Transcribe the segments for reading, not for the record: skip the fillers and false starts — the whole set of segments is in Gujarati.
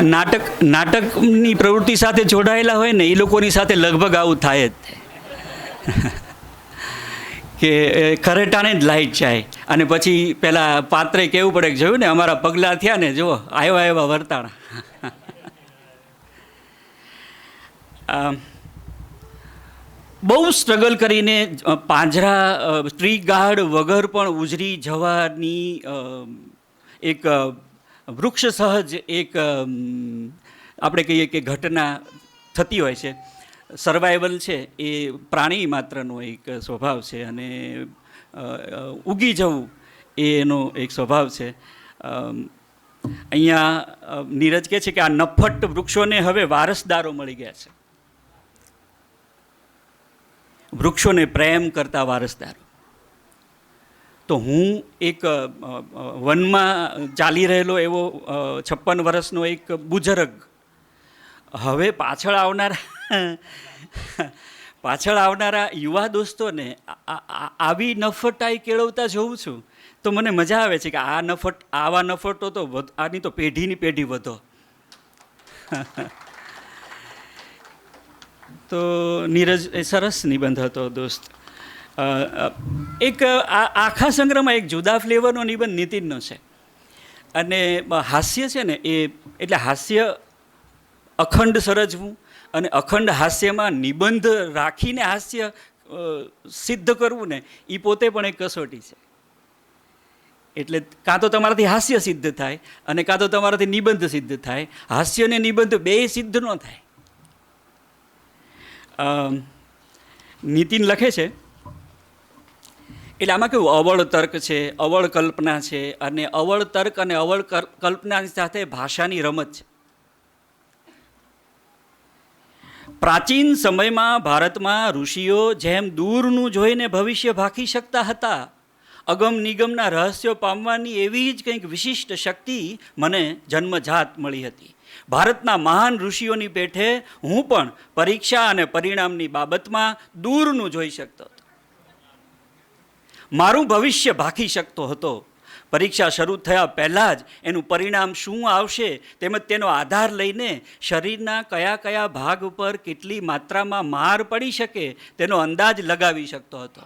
નાટકની પ્રવૃત્તિ સાથે જોડાયેલા હોય ને એ લોકોની સાથે લગભગ આવું થાય જ કે ખરેટાને જ લાઈટ જાય અને પછી પેલા પાત્રે કહેવું પડે કે જોયું ને અમારા પગલાં થયા ને જો આવ્યા વર્તાણા. બહુ સ્ટ્રગલ કરીને પાંજરા ટ્રી ગાર્ડ વગર પણ ઉજરી જવાની એક વૃક્ષ સહજ એક આપણે કહીએ કે ઘટના થતી હોય છે. સર્વાઈવલ છે એ પ્રાણી માત્રનો એક સ્વભાવ છે અને ઉગી જવું એ એનો એક સ્વભાવ છે. અહીંયા નીરજ કહે છે કે આ નફ્ફટ વૃક્ષોને હવે વારસદારો મળી ગયા છે, વૃક્ષોને પ્રેમ કરતા વારસદારો. તો હું એક વનમાં ચાલી રહેલો એવો 56 વર્ષનો એક બુઝુર્ગ હવે પાછળ આવનારા યુવા દોસ્તોને આવી નફટાઈ કેળવતા જોઉં છું તો મને મજા આવે છે કે આવા નફટો તો આની તો પેઢીની પેઢી વધો. તો નીરજ એ સરસ નિબંધ હતો દોસ્ત. એક આખા સંગ્રહમાં એક જુદા ફ્લેવરનો નિબંધ નીતિનનો છે અને હાસ્ય છે ને એ એટલે હાસ્ય અખંડ સર્જવું અને અખંડ હાસ્યમાં નિબંધ રાખીને હાસ્ય સિદ્ધ કરવું ને એ પોતે પણ એક કસોટી છે. એટલે કાં તો તમારાથી હાસ્ય સિદ્ધ થાય અને કાં તો તમારાથી નિબંધ સિદ્ધ થાય. હાસ્ય ને નિબંધ બે સિદ્ધ ન થાય. નીતિન લખે છે એટલે આમાં કેવું અવળ તર્ક છે, અવળ કલ્પના છે અને અવળ તર્ક અને અવળ કલ્પનાની સાથે ભાષાની રમત છે. પ્રાચીન સમયમાં ભારતમાં ઋષિઓ જેમ દૂરનું જોઈને ભવિષ્ય ભાંકી શકતા હતા, અગમ નિગમના રહસ્યો પામવાની એવી જ કંઈક વિશિષ્ટ શક્તિ મને જન્મજાત મળી હતી. ભારતના મહાન ઋષિઓની પેઠે હું પણ પરીક્ષા અને પરિણામની બાબતમાં દૂરનું જોઈ શકતો હતો. મારું ભવિષ્ય ભાંકી શકતો હતો. પરીક્ષા શરૂ થયા પહેલાં જ એનું પરિણામ શું આવશે તેમજ તેનો આધાર લઈને શરીરના કયા કયા ભાગ ઉપર કેટલી માત્રામાં માર પડી શકે તેનો અંદાજ લગાવી શકતો હતો.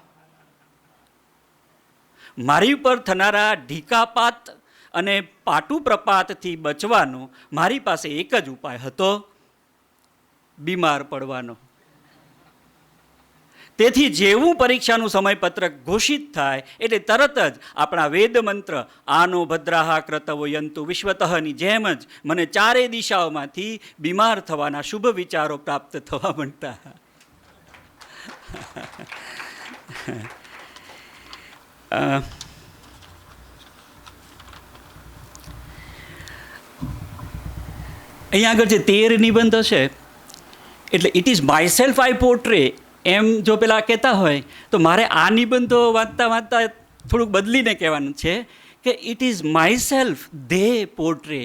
મારી ઉપર થનારા ઢીકાપાત અને પાટુ પ્રપાતથી બચવાનો મારી પાસે એક જ ઉપાય હતો, બીમાર પડવાનો. તેથી જેવું પરીક્ષાનું સમયપત્રક ઘોષિત થાય એટલે તરત જ આપણા વેદ મંત્ર આનો ભદ્રાહા ક્રતવો યંતુ વિશ્વતઃની જેમ જ મને ચારે દિશાઓમાંથી બીમાર થવાના શુભ વિચારો પ્રાપ્ત થવા માંડતા. અહીંયા આગળ જે 13 નિબંધો છે એટલે ઇટ ઇઝ માય સેલ્ફ આઈ પોર્ટ્રે એમ જો પેલા કહેતા હોય તો મારે આ નિબંધો વાંચતા થોડુંક બદલીને કહેવાનું છે કે it is myself they portray.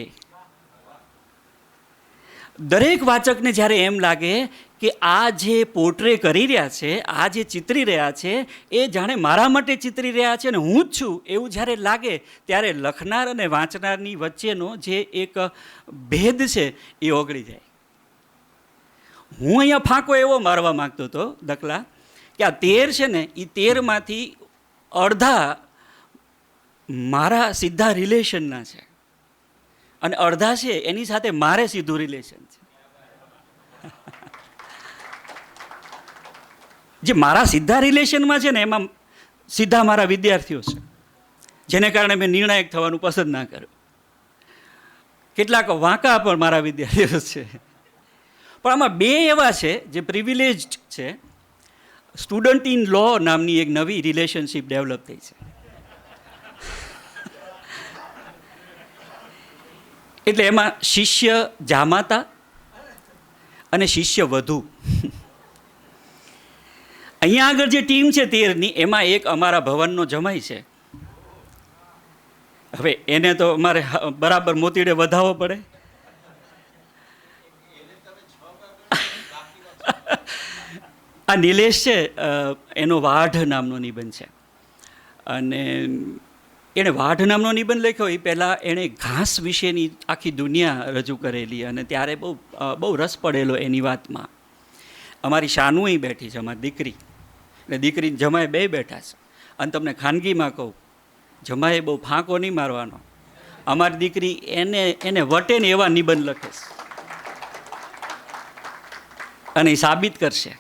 દરેક વાચકને જ્યારે એમ લાગે કે આ જે પોર્ટ્રે કરી રહ્યા છે, આ જે ચિતરી રહ્યા છે એ જાણે મારા માટે ચિતરી રહ્યા છે ને હું જ છું એવું જ્યારે લાગે ત્યારે લખનાર અને વાંચનારની વચ્ચેનો જે એક ભેદ છે એ ઓગળી જાય. હું અહીંયા ફાંકો એવો મારવા માગતો હતો દખલા કે આ 13 છે ને એ 13માંથી અડધા મારા સીધા રિલેશનના છે અને અડધા છે એની સાથે મારે સીધું રિલેશન છે. જે મારા સીધા રિલેશનમાં છે ને એમાં સીધા મારા વિદ્યાર્થીઓ છે, જેને કારણે મેં નિર્ણાયક થવાનું પસંદ ના કર્યું. કેટલાક વાંકા પણ મારા વિદ્યાર્થીઓ છે. પણ આમાં બે એવા છે જે પ્રિવિલેજ્ડ છે. સ્ટુડન્ટ ઇન લો નામની એક નવી રિલેશનશિપ ડેવલપ થઈ છે. એટલે એમાં શિષ્ય જામાતા અને શિષ્ય વધુ. અહીંયા આગળ જે ટીમ છે 13ની એમાં એક અમારા ભવનનો જમાઈ છે. હવે એને તો અમારે બરાબર મોતીડે વધાવવો પડે. આ નિલેશ છે એનો વાઢ નામનો નિબંધ છે અને એણે વાઢ નામનો નિબંધ લખ્યો એ પહેલાં એણે ઘાસ વિશેની આખી દુનિયા રજૂ કરેલી, અને ત્યારે બહુ રસ પડેલો એની વાતમાં. અમારી શાનું અહીં બેઠી છે, અમારી દીકરી, એટલે દીકરી જમાએ બે બેઠા છે. અને તમને ખાનગીમાં કહું, જમાએ બહુ ફાંકો નહીં મારવાનો. અમારી દીકરી એને વટે ને એવા નિબંધ લખે છે, અને એ સાબિત કરશે.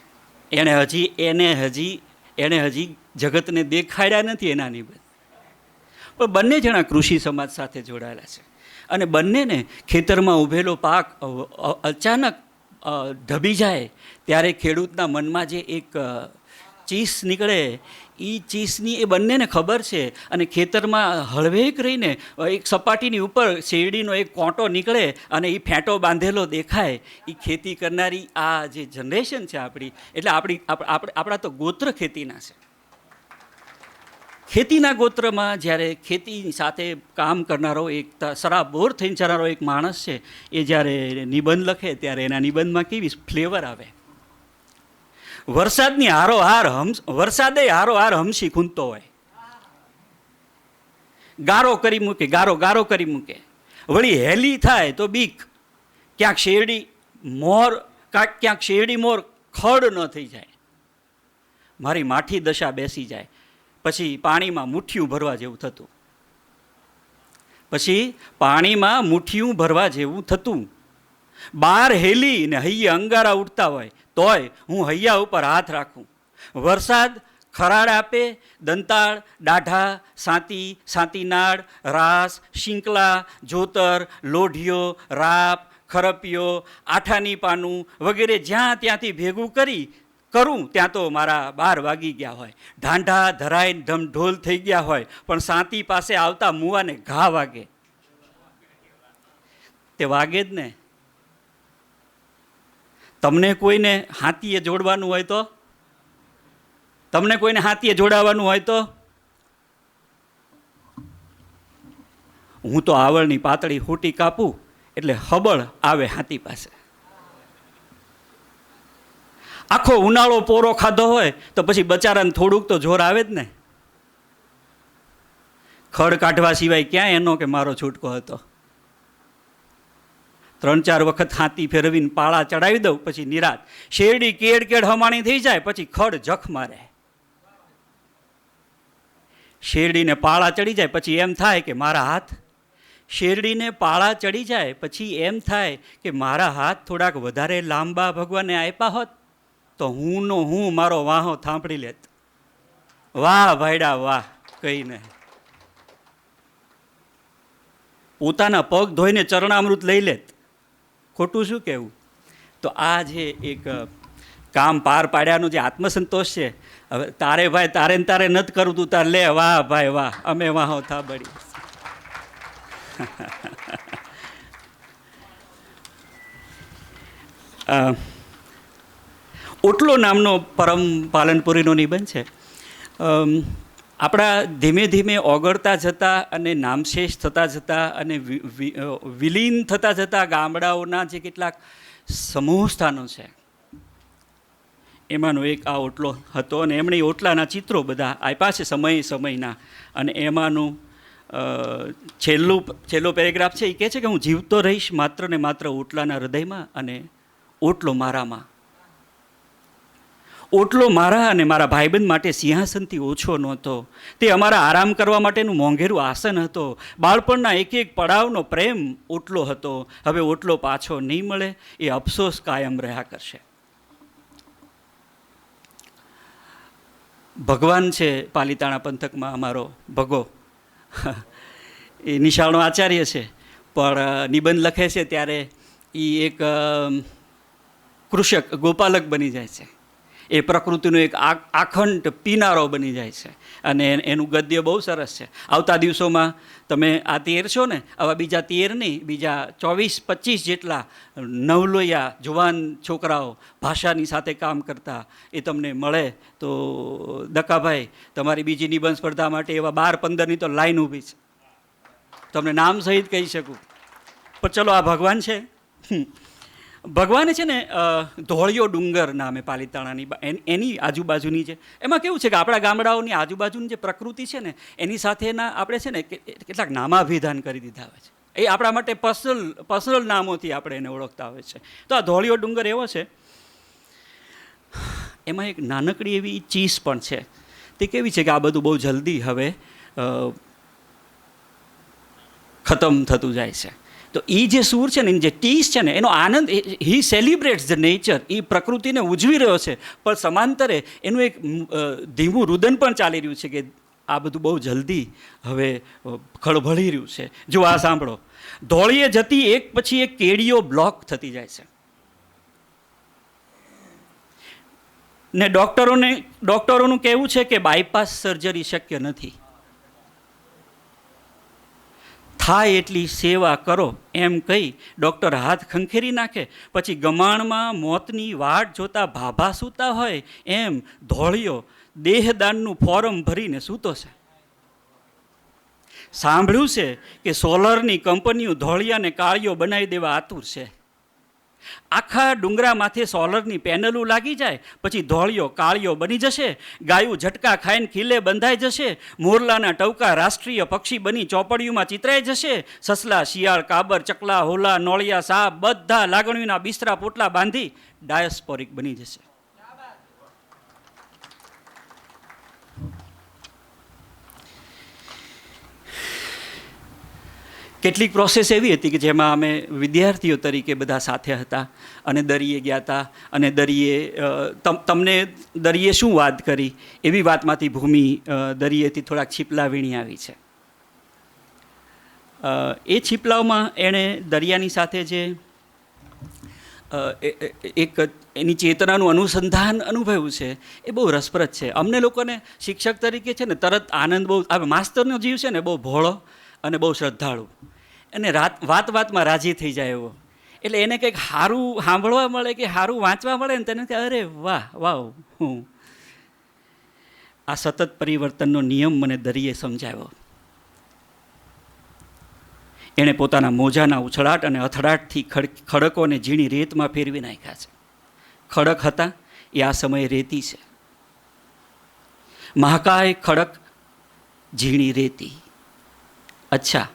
એણે હજી જગતને દેખાડ્યા નથી એના નિબંધ. પણ બંને જણા કૃષિ સમાજ સાથે જોડાયેલા છે, અને બંનેને ખેતરમાં ઊભેલો પાક અચાનક ઢબી જાય ત્યારે ખેડૂતના મનમાં જે એક ચીસ નીકળે, એ ચીસની એ બંનેને ખબર છે. અને ખેતરમાં હળવેક રહીને એક સપાટીની ઉપર શેરડીનો એક કોંટો નીકળે અને એ ફેંટો બાંધેલો દેખાય. એ ખેતી કરનારી આ જે જનરેશન છે આપણી, એટલે આપણા તો ગોત્ર ખેતીના છે. ખેતીના ગોત્રમાં જ્યારે ખેતી સાથે કામ કરનારો એક સરાબોર થઈને ચાલનારો એક માણસ છે, એ જ્યારે નિબંધ લખે ત્યારે એના નિબંધમાં કેવી ફ્લેવર આવે. વરસાદે હારોહાર હમસી ખૂંદતો હોય, ગારો કરી મૂકે, ગારો કરી મૂકે. વળી હેલી થાય તો બીક, ક્યાંક શેરડી મોર ખડ ન થઈ જાય, મારી માઠી દશા બેસી જાય. પછી પાણીમાં મુઠ્ઠીયું ભરવા જેવું થતું. બાર હેલી ને હૈયે અંગારા ઉઠતા હોય તોય હું હૈયા ઉપર હાથ રાખું. વરસાદ ખરાડ આપે, દંતાળ, દાઢા, સાંતીનાળ, રાસ, શિંકલા, જોતર, લોઢિયો, રાપ, ખરપિયો, આઠાની પાનું વગેરે જ્યાં ત્યાંથી ભેગું કરું ત્યાં તો મારા 12 વાગી ગયા હોય. ઢાંઢા ધરાઈને ઢમઢોલ થઈ ગયા હોય, પણ સાંતી પાસે આવતા મુવાને ઘા વાગે. તે વાગે જ ને. તમને કોઈને હાથીએ જોડવાનું હોય તો હું તો આવળની પાતળી ફૂટી કાપું એટલે હબળ આવે હાથી પાસે. આખો ઉનાળો પોરો ખાધો હોય તો પછી બચારાને થોડુંક તો જોર આવે જ ને. ખડ કાઢવા સિવાય ક્યાં એનો કે મારો છૂટકો હતો. 3-4 વખત હાથી ફેરવીને પાળા ચડાવી દઉં, પછી નિરાત. શેરડી કેડ હમાણી થઈ જાય પછી ખડ જખ મારે. શેરડીને પાળા ચડી જાય પછી એમ થાય કે મારા હાથ થોડાક વધારે લાંબા ભગવાને આપ્યા હોત તો હું મારો વાહો થાંભળી લેત. વાહ ભાઈડા વાહ કહીને પોતાના પગ ધોઈને ચરણામૃત લઈ લેત. ખોટું શું કહેવું? તો આ જે એક કામ પાર પાડ્યાનો જે આત્મસંતોષ છે, હવે તારે ભાઈ તારે નથી કરવું, તું તાર લે. વાહ ભાઈ વાહ, અમે વાહો થાબડી. ઓટલો નામનો પરમ પાલનપુરીનો નિબંધ છે. આપણા ધીમે ધીમે ઓગળતા જતા અને નામશેષ થતા જતા અને વિલીન થતા જતા ગામડાઓના જે કેટલાક સમૂહ સ્થાનો છે, એમાંનો એક આ ઓટલો હતો. અને એમણે ઓટલાના ચિત્રો બધા આપ્યા છે સમયના. અને એમાંનું છેલ્લો પેરેગ્રાફ છે, એ કહે છે કે હું જીવતો રહીશ માત્ર ને માત્ર ઓટલાના હૃદયમાં, અને ઓટલો મારામાં. ઓટલો મારા અને મારા ભાઈબંધ માટે સિંહાસનથી ઓછો નહોતો. તે અમારા આરામ કરવા માટેનું મોંઘેરું આસન હતો. બાળપણના એક પડાવનો પ્રેમ ઓટલો હતો. હવે ઓટલો પાછો નહીં મળે, એ અફસોસ કાયમ રહ્યા કરશે. ભગવાન છે પાલીતાણા પંથકમાં અમારો ભગો, એ નિશાળનો આચાર્ય છે, પણ નિબંધ લખે છે ત્યારે એ એક કૃષક ગોપાલક બની જાય છે. એ પ્રકૃતિનો એક આખંડ પીનારો બની જાય છે. અને એનું ગદ્ય બહુ સરસ છે. આવતા દિવસોમાં તમે આ 13 છો ને, આવા બીજા 13 નહીં, બીજા 24-25 જેટલા નવલોયા જુવાન છોકરાઓ ભાષાની સાથે કામ કરતા એ તમને મળે તો દકાભાઈ, તમારી બીજી નિબંધ સ્પર્ધા માટે એવા 12-15ની તો લાઈન ઊભી છે. તમને નામ સહિત કહી શકું. પણ ચલો, આ ભગવાન છે. ભગવાને છે ને ધોળિયો ડુંગર નામે પાલિતાણાની એની આજુબાજુની છે, એમાં કેવું છે કે આપણા ગામડાઓની આજુબાજુની જે પ્રકૃતિ છે ને એની સાથેના આપણે છે ને કેટલાક નામાભિધાન કરી દીધા હોય છે. એ આપણા માટે પર્સનલ નામોથી આપણે એને ઓળખતા હોય છે. તો આ ધોળિયો ડુંગર એવો છે, એમાં એક નાનકડી એવી ચીસ પણ છે. તે કેવી છે કે આ બધું બહુ જલ્દી હવે ખતમ થતું જાય છે. તો એ જે સૂર છે ને, જે ટીસ છે ને, એનો આનંદ, હી સેલિબ્રેટ્સ ધ નેચર, એ પ્રકૃતિને ઉજવી રહ્યો છે, પણ સમાંતરે એનું એક ધીમું રુદન પણ ચાલી રહ્યું છે કે આ બધું બહુ જલ્દી હવે ખળભળી રહ્યું છે. જો આ સાંભળો, ધોળીએ જતી એક પછી એક કેડીઓ બ્લોક થતી જાય છે ને ડૉક્ટરોનું કહેવું છે કે બાયપાસ સર્જરી શક્ય નથી. થાય એટલી સેવા કરો એમ કહી ડૉક્ટર હાથ ખંખેરી નાખે, પછી ગમાણમાં મોતની વાટ જોતા ભાભા સૂતા હોય એમ ધોળિયો દેહદાનનું ફોરમ ભરીને સૂતો છે. સાંભળ્યું છે કે સોલરની કંપનીઓ ધોળિયાને કાળિયો બનાવી દેવા આતુર છે. આખા ડુંગરામાંથી સોલરની પેનલો લાગી જાય પછી ધોળિયો કાળિયો બની જશે. ગાયું ઝટકા ખાઈને ખીલે બંધાઈ જશે. મોરલાના ટવકા રાષ્ટ્રીય પક્ષી બની ચોપડીઓમાં ચિતરાઈ જશે. સસલા, શિયાળ, કાબર, ચકલા, હોલા, નોળિયા, સાપ બધા લાગણીઓના બિસ્તરા પોટલા બાંધી ડાયસ્પોરિક બની જશે. કેટલીક પ્રોસેસ એવી હતી કે જેમાં અમે વિદ્યાર્થીઓ તરીકે બધા સાથે હતા અને દરિયે ગયા હતા. અને તમને દરિયે શું વાત કરી એવી વાતમાંથી ભૂમિ દરિયેથી થોડાક છીપલા વીણી આવી છે. એ છીપલાઓમાં એણે દરિયાની સાથે જે એક એની ચેતનાનું અનુસંધાન અનુભવ્યું છે એ બહુ રસપ્રદ છે. અમને લોકોને શિક્ષક તરીકે છે ને તરત આનંદ બહુ આવે. માસ્તરનો જીવ છે ને બહુ ભોળો અને બહુ શ્રદ્ધાળુ અને વાતમાં રાજી થઈ જાય એવો. એટલે એને કંઈક સારું સાંભળવા મળે કે સારું વાંચવા મળે ને તેને અરે વાહ વાહ, હું આ સતત પરિવર્તનનો નિયમ મને દરિયે સમજાવ્યો. એણે પોતાના મોજાના ઉછળાટ અને અથડાટથી ખડકોને ઝીણી રેતમાં ફેરવી નાખ્યા છે. ખડક હતા એ આ સમયે રેતી છે. મહાકાય ખડક, ઝીણી રેતી. અચ્છા,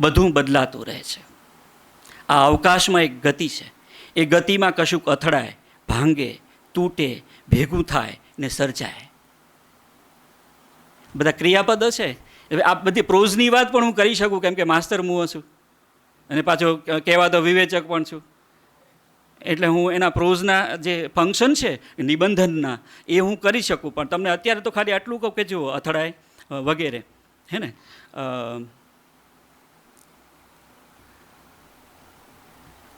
બધું બદલાતું રહે છે. આ અવકાશમાં એક ગતિ છે. એ ગતિમાં કશુંક અથડાય, ભાંગે, તૂટે, ભેગું થાય ને સર્જાય. બધા ક્રિયાપદો છે. આ બધી પ્રોઝની વાત પણ હું કરી શકું કેમ કે માસ્તર હું છું અને પાછો કહેવા તો વિવેચક પણ છું. એટલે હું એના પ્રોઝના જે ફંક્શન છે નિબંધનના એ હું કરી શકું. પણ તમને અત્યારે તો ખાલી આટલું કહું કે જુઓ, અથડાય વગેરે, હે ને,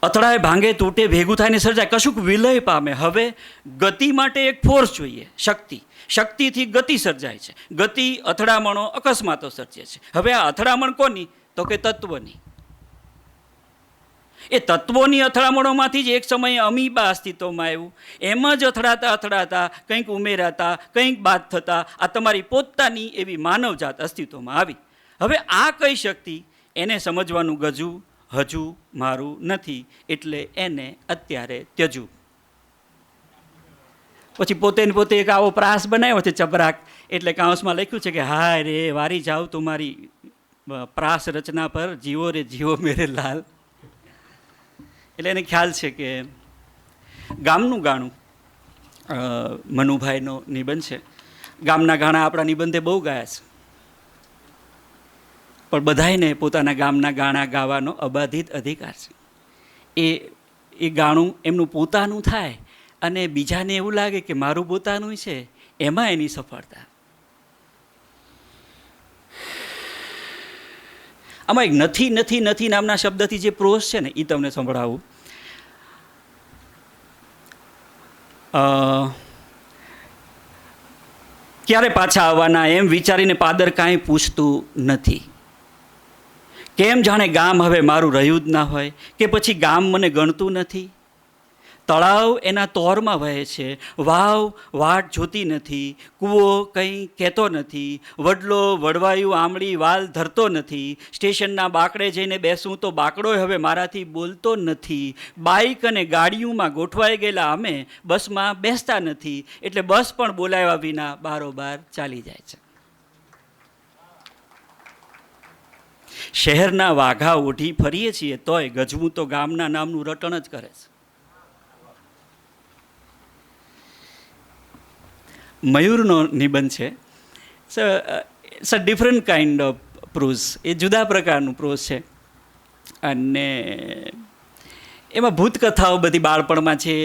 અથડાય, ભાંગે, તૂટે, ભેગું થાય ને સર્જાય, કશુંક વિલય પામે. હવે ગતિ માટે એક ફોર્સ જોઈએ, શક્તિ. શક્તિથી ગતિ સર્જાય છે. ગતિ, અથડામણો, અકસ્માતો સર્જે છે. હવે આ અથડામણ કોની? તો કે તત્વની. એ તત્વોની અથડામણોમાંથી જ એક સમયે અમીબા અસ્તિત્વમાં આવ્યું. એમ જ અથડાતા કંઈક ઉમેરાતા, કંઈક બાદ થતા આ તમારી પોતાની એવી માનવજાત અસ્તિત્વમાં આવી. હવે આ કઈ શક્તિ, એને સમજવાનું ગજુ હજુ મારું નથી, એટલે એને અત્યારે ત્યજુ. પછી પોતે એક આવો પ્રાસ બનાવ્યો છે ચબરાક, એટલે કાંસમાં લખ્યું છે કે હાય રે વારી જાવ તુમારી પ્રાસ રચના પર, જીવો રે જીવો મેરે લાલ. એટલે એને ખ્યાલ છે કે ગામનું ગાણું, મનુભાઈનો નિબંધ છે. ગામના ગાણા આપણા નિબંધે બહુ ગાયા છે, પણ બધાયને પોતાના ગામના ગાણા ગાવાનો અબાધિત અધિકાર છે. એ ગાણું એમનું પોતાનું થાય અને બીજાને એવું લાગે કે મારું પોતાનું છે, એમાં એની સફળતા. આમાં એક નથી નથી નથી નામના શબ્દથી જે પ્રોસ છે ને એ તમને સંભળાવું. ક્યારે પાછા આવવાના એમ વિચારીને પાદર કાંઈ પૂછતું નથી. કેમ જાણે ગામ હવે મારું રહ્યું જ ના હોય, કે પછી ગામ મને ગણતું નથી. તળાવ એના તોરમાં વહે છે, વાવ વાટ જોતી નથી, કૂવો કંઈ કહેતો નથી, વડલો વડવાયું આંબળી વાલ ધરતો નથી, સ્ટેશનના બાકડે જઈને બેસું તો બાકડોય હવે મારાથી બોલતો નથી, બાઇક અને ગાડીઓમાં ગોઠવાઈ ગયેલા અમે બસમાં બેસતા નથી, એટલે બસ પણ બોલાવ્યા વિના બારોબાર ચાલી જાય છે. શહેરના વાઘા ઓઢી ફરીએ છીએ તોય ગજવું તો ગામના નામનું રટણ જ કરે છે. મયુરનો નિબંધ છે. It's a different kind of prose. એ જુદા પ્રકારનું પ્રોઝ છે અને એમાં ભૂતકથાઓ બધી બાળપણમાં છે.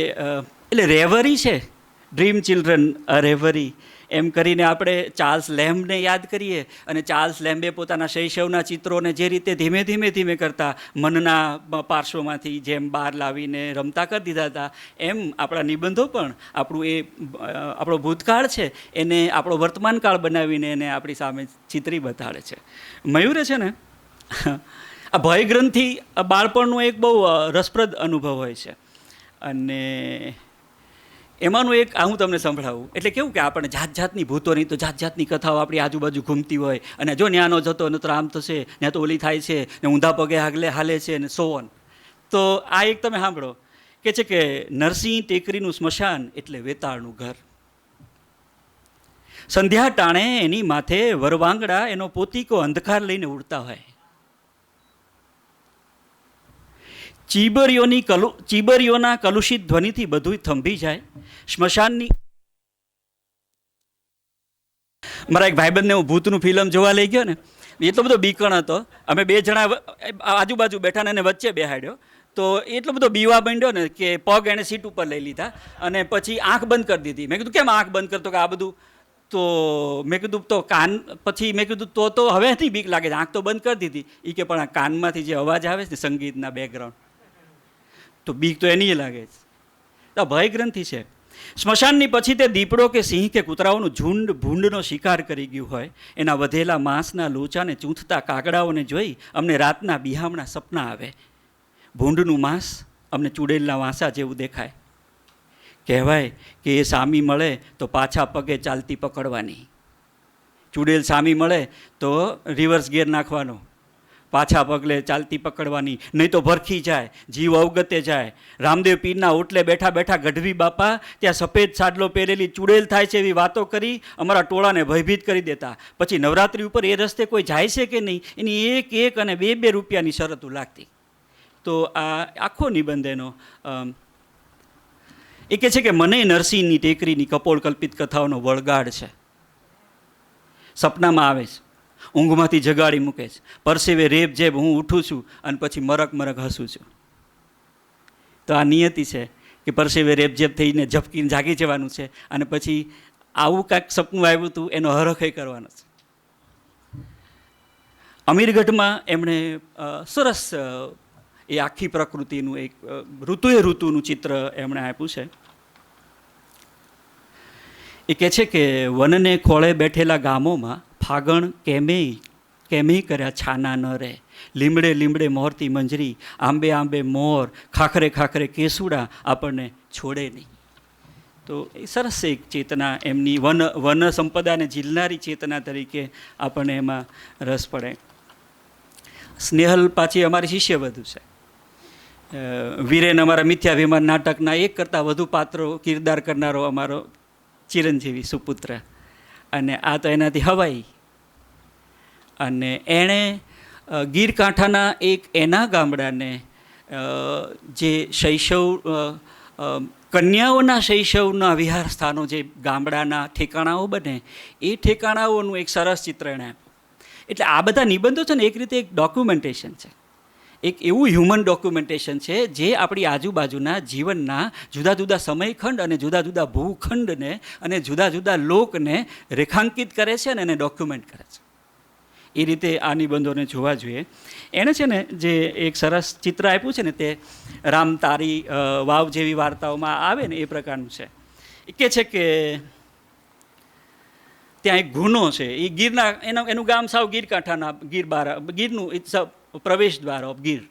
એટલે રેવરી છે, ડ્રીમ ચિલ્ડ્રન અ રેવરી એમ કરીને આપણે ચાર્લ્સ લેમ્બને યાદ કરીએ અને ચાર્લ્સ લેમ્બે પોતાના શૈશવના ચિત્રોને જે રીતે ધીમે ધીમે કરતા મનના પાર્શ્વમાંથી જેમ બહાર લાવીને રમતા કરી દીધા હતા, એમ આપણા નિબંધો પણ આપણો ભૂતકાળ છે એને આપણો વર્તમાનકાળ બનાવીને એને આપણી સામે ચિત્રી બતાડે છે. મયુરે છે ને આ ભયગ્રંથિ બાળપણનો એક બહુ રસપ્રદ અનુભવ હોય છે અને એમાંનું એક હું તમને સંભળાવું. એટલે કેવું કે આપણને જાત જાતની ભૂતોની તો જાત જાતની કથાઓ આપણી આજુબાજુ ઘૂમતી હોય અને જો ન્યાનો જતો ન તો આમ થશે, ત્યાં તો ઓલી થાય છે ને ઊંધા પગે હાલે છે ને સો ઓન. તો આ એક તમે સાંભળો કે છે કે નરસિંહ ટેકરીનું સ્મશાન એટલે વેતાળનું ઘર. સંધ્યા ટાણે એની માથે વરવાંગડા એનો પોતીકો અંધકાર લઈને ઉડતા હોય. ચીબરીઓના કલુષિત ધ્વનિથી બધું થંભી જાય. સ્મશાનની મારા એક ભાઈબંધને હું ભૂતનું ફિલ્મ જોવા લઈ ગયો ને, એટલો બધો બીકણ હતો. અમે બે જણા આજુબાજુ બેઠા ને એને વચ્ચે બેહાડ્યો તો એટલો બધો બીવા માંડ્યો ને કે પગ એણે સીટ ઉપર લઈ લીધા અને પછી આંખ બંધ કરી દીધી. મેં કીધું કેમ આંખ બંધ કરતો કે આ બધું? તો મેં કીધું તો કાન, પછી મેં કીધું તો હવેથી બીક લાગે છે, આંખ તો બંધ કરી દીધી. એ કે પણ આ કાનમાંથી જે અવાજ આવે છે ને સંગીતના બેકગ્રાઉન્ડ, તો બીક તો એની લાગે છે. તો ભય ગ્રંથિ છે. સ્મશાનની પછી તે દીપડો કે સિંહ કે કૂતરાઓનું ઝુંડ ભૂંડનો શિકાર કરી ગયું હોય. એના વધેલા માંસના લોચાને ચૂંથતા કાગડાઓને જોઈ અમને રાતના બિહામણા સપના આવે. ભૂંડનું માંસ અમને ચૂડેલના વાંસા જેવું દેખાય. કહેવાય કે એ સામી મળે તો પાછા પગે ચાલતી પકડવાની. ચૂડેલ સામી મળે તો રિવર્સ ગેર નાખવાનો, પાછા પગલે ચાલતી પકડવાની, નહીં તો ભરખી જાય, જીવ અવગતે જાય. રામદેવ પીરના ઓટલે બેઠા બેઠા ગઢવી બાપા ત્યાં સફેદ સાડલો પહેરેલી ચૂડેલ થાય છે એવી વાતો કરી અમારા ટોળાને ભયભીત કરી દેતા. પછી નવરાત્રિ ઉપર એ રસ્તે કોઈ જાય છે કે નહીં એની એક અને બે રૂપિયાની શરતો લાગતી. તો આ આખો નિબંધ એનો એ કહે છે કે મને નરસિંહની ટેકરીની કપોળ કલ્પિત કથાઓનો વળગાડ છે. સપનામાં આવે છે, ઊંઘમાંથી જગાડી મૂકે છે, પરસેવે રેબ જેબ હું ઉઠું છું અને પછી મરક હસું છું. તો આ નિયતિ છે કે પરસેવે રેબ જેબ થઈને ઝપકીને જાગી જવાનું છે અને પછી આવું કાંઈક સપનું આવ્યું હતું એનો હરખે કરવાનો છે. અમીરગઢમાં એમણે સરસ એ આખી પ્રકૃતિનું એક ઋતુનું ચિત્ર એમણે આપ્યું છે. એ કહે છે કે વનને ખોળે બેઠેલા ગામોમાં ફાગણ કેમેય કર્યા છાના ન રહે. લીમડે લીમડે મોરતી મંજરી, આંબે આંબે મોર, ખાખરે ખાખરે કેસુડા આપણને છોડે નહીં. તો એ સરસ એક ચેતના એમની વન સંપદાને ઝીલનારી ચેતના તરીકે આપણને એમાં રસ પડે. સ્નેહલ પાછી અમારી શિષ્યવધુ છે. વીરેન અમારા મિથ્યાભિમાન નાટકના એક કરતાં વધુ પાત્રો કિરદાર કરનારો અમારો ચિરંજીવી સુપુત્ર, અને આ તો એનાથી હવાઈ. અને એણે ગીરકાંઠાના એક એના ગામડાને જે શૈશવ કન્યાઓના શૈશવના વિહાર સ્થાનો, જે ગામડાના ઠેકાણાઓ બને, એ ઠેકાણાઓનું એક સરસ ચિત્ર એણે આપ્યું. એટલે આ બધા નિબંધો છે ને એક રીતે એક ડોક્યુમેન્ટેશન છે, એક એવું હ્યુમન ડોક્યુમેન્ટેશન છે જે આપણી આજુબાજુના જીવનના જુદા જુદા સમયખંડ અને જુદા જુદા ભૂખંડને અને જુદા જુદા લોકને રેખાંકિત કરે છે અને એને ડોક્યુમેન્ટ કરે છે. એ રીતે આ નિબંધોને જોવા જોઈએ. એણે છે ને જે એક સરસ ચિત્ર આપ્યું છે ને તે રામ તારી વાવ જેવી વાર્તાઓમાં આવે ને એ પ્રકારનું છે. એ કહે છે કે ત્યાં એક ગુનો છે, એ ગીરના એનું ગામ સાવ ગીરકાંઠાના ગીરનું ઇટ્સ પ્રવેશ દ્વાર ઓફ ગીર,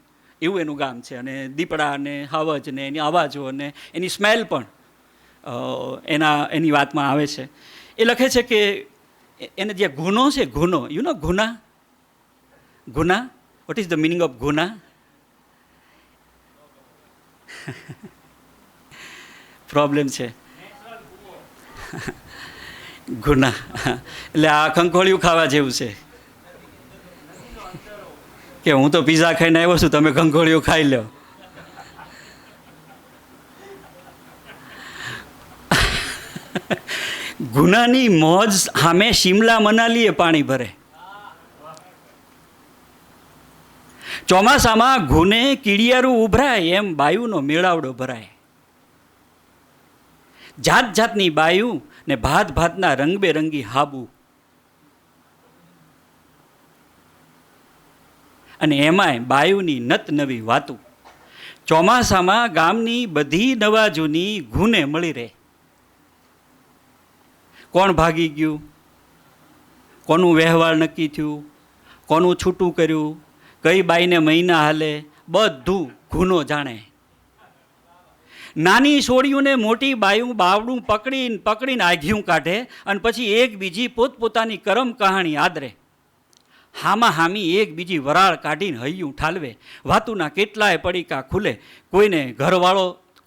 એવું એનું ગામ છે. અને દીપડા ને હાવજ ને એની અવાજો અને એની સ્મેલ પણ એની વાતમાં આવે છે. એ લખે છે કે એને જે ગુનો છે, ગુનો, યુ નો ગુના, ગુના, what is the meaning of ગુના? પ્રોબ્લેમ છે ગુના, એટલે આ ખંખોળિયું ખાવા જેવું છે કે હું તો પીઝા ખાઈને આવ્યો છું, તમે ખંખોળિયું ખાઈ લો. ગુનાની મોજ સામે શિમલા મનાલીએ પાણી ભરે. ચોમાસામાં ગુને કીડિયારું ઉભરાય એમ બાયુનો મેળાવડો ભરાય. જાત જાતની બાયુ ને ભાત ભાતના રંગબેરંગી હાબુ, અને એમાંય બાયુની નત નવી વાતું. ચોમાસામાં ગામની બધી નવા જૂની ગુને મળી રહે. કોણ ભાગી ગયું, કોનું વ્યવહાર નક્કી થયું, કોનું છૂટું કર્યું, કઈ બાઈને મહિના હાલે, બધું ગુનો જાણે. નાની છોડીઓને મોટી બાયું બાવડું પકડીને પકડીને આઘિયું કાઢે અને પછી એક બીજી પોતપોતાની કરમ કહાણી આદરે. હામાં હામી એક બીજી વરાળ કાઢીને હૈયું ઠાલવે. વાતુના કેટલાય પડીકા ખુલે.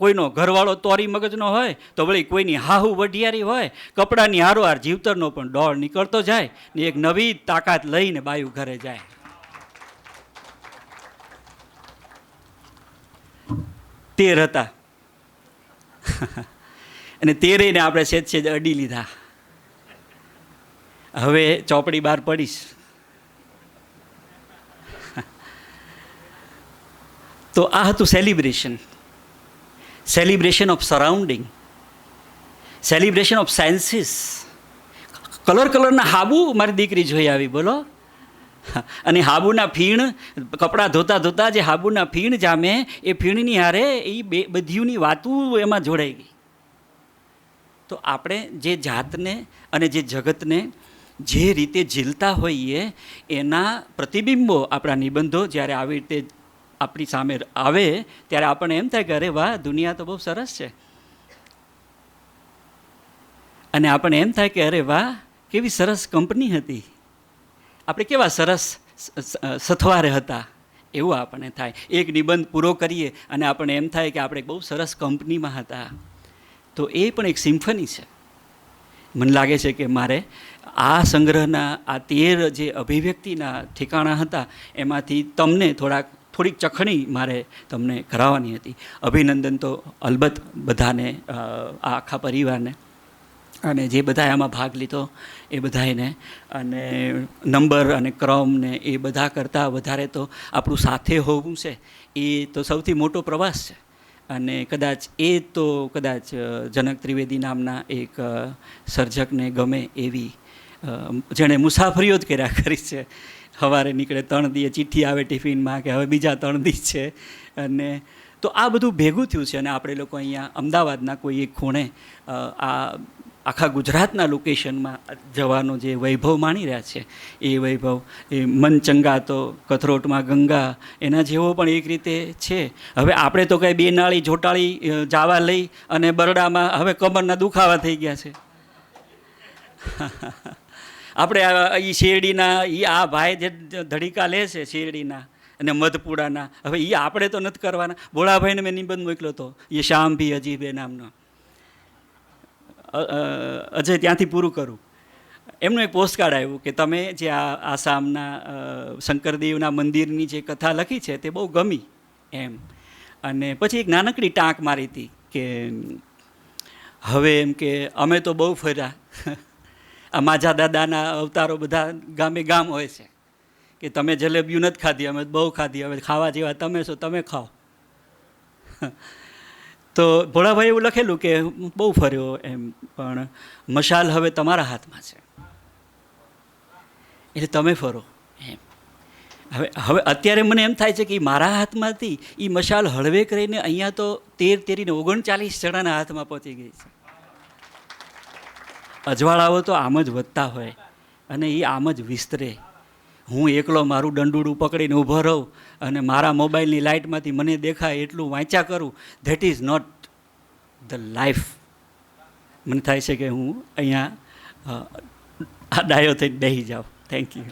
કોઈનો ઘરવાળો તોરી મગજનો હોય તો વળી કોઈની હાહુ વઢિયારી હોય. કપડાની હારોહાર જીવતરનો પણ દોડ નીકળતો જાય ને એક નવી તાકાત લઈને બાયું ઘરે જાય. તેર હતા અને તેરેને આપણે સેજ અડી લીધા. હવે ચોપડી બહાર પડીશ તો આ હતું celebration of surrounding, celebration of senses. કલરના હાબુ મારી દીકરી જોઈ આવી, બોલો. અને હાબુના ફીણ, કપડાં ધોતા ધોતા જે હાબુના ફીણ જામે એ ફીણની હારે એ બધીની વાતું એમાં જોડાઈ ગઈ. તો આપણે જે જાતને અને જે જગતને જે રીતે ઝીલતા હોઈએ એના પ્રતિબિંબો આપણા નિબંધો જ્યારે આવી રીતે આપણી સામે આવે ત્યારે આપણને એમ થાય કે અરે વાહ, દુનિયા તો બહુ સરસ છે. અને આપણને એમ થાય કે અરે વાહ, કેવી સરસ કંપની હતી, આપણે કેવા સરસ સથવારે હતા, એવું આપણને થાય. એક નિબંધ પૂરો કરીએ અને આપણને એમ થાય કે આપણે બહુ સરસ કંપનીમાં હતા. તો એ પણ એક સિમ્ફની છે. મને લાગે છે કે મારે આ સંગ્રહના આ 13 જે અભિવ્યક્તિના ઠેકાણા હતા એમાંથી તમને થોડીક ચખણી મારે તમને કરાવવાની હતી. અભિનંદન તો અલબત્ત બધાને, આ આખા પરિવારને, અને જે બધાએ આમાં ભાગ લીધો એ બધાને. અને નંબર અને ક્રમ ને એ બધા કરતાં વધારે તો આપણું સાથે હોવું છે એ તો સૌથી મોટો પ્રવાસ છે. અને કદાચ જનક ત્રિવેદી નામના એક સર્જકને ગમે એવી, જેણે મુસાફરીઓ જ કર્યા કરી છે. સવારે નીકળે 3 દીએ ચિઠ્ઠી આવે ટિફિનમાં કે હવે બીજા 3 દી છે. અને તો આ બધું ભેગું થયું છે. અને આપણે લોકો અહીંયા અમદાવાદના કોઈ એક ખૂણે આ આખા ગુજરાતના લોકેશનમાં જવાનો જે વૈભવ માણી રહ્યા છે એ વૈભવ, એ મન ચંગા તો કથરોટમાં ગંગા, એના જેવો પણ એક રીતે છે. હવે આપણે તો કંઈ 2 નાળી જોટાળી જાવા લઈ અને બરડામાં હવે કમરના દુખાવા થઈ ગયા છે. આપણે એ શેરડીના આ ભાઈ જે ધડીકા લે છે શેરડીના અને મધપુડાના, હવે એ આપણે તો નથી કરવાના. ભોળાભાઈને મેં નિબંધ મોકલ્યો હતો, એ શ્યામ ભી અજીબે નામનો, અજય ત્યાંથી પૂરું કરું. એમનું એક પોસ્ટકાર્ડ આવ્યું કે તમે જે આ આસામના શંકરદેવના મંદિરની જે કથા લખી છે તે બહુ ગમી એમ. અને પછી એક નાનકડી ટાંક મારી હતી કે હવે એમ કે અમે તો બહુ ફર્યા, આ માજા દાદાના અવતારો બધા ગામે ગામ હોય છે કે તમે જલેબીઓ નથી ખાધી, અમે બહુ ખાધી, હવે ખાવા જેવા તમે છો, તમે ખાઓ. તો ભોળાભાઈ એવું લખેલું કે બહુ ફર્યો એમ, પણ મશાલ હવે તમારા હાથમાં છે એટલે તમે ફરો એમ. હવે અત્યારે મને એમ થાય છે કે મારા હાથમાંથી એ મશાલ હળવે કરીને અહીંયા તો 39 જણાના હાથમાં પહોંચી ગઈ છે. અજવાળાઓ તો આમ જ વધતા હોય અને એ આમ જ વિસ્તરે. હું એકલો મારું દંડુડું પકડીને ઊભો રહું અને મારા મોબાઈલની લાઇટમાંથી મને દેખાય એટલું વાંચ્યા કરું, that is not the life. મને થાય છે કે હું અહીંયા આ ડાયો થઈને બેસી જાઉં. Thank you.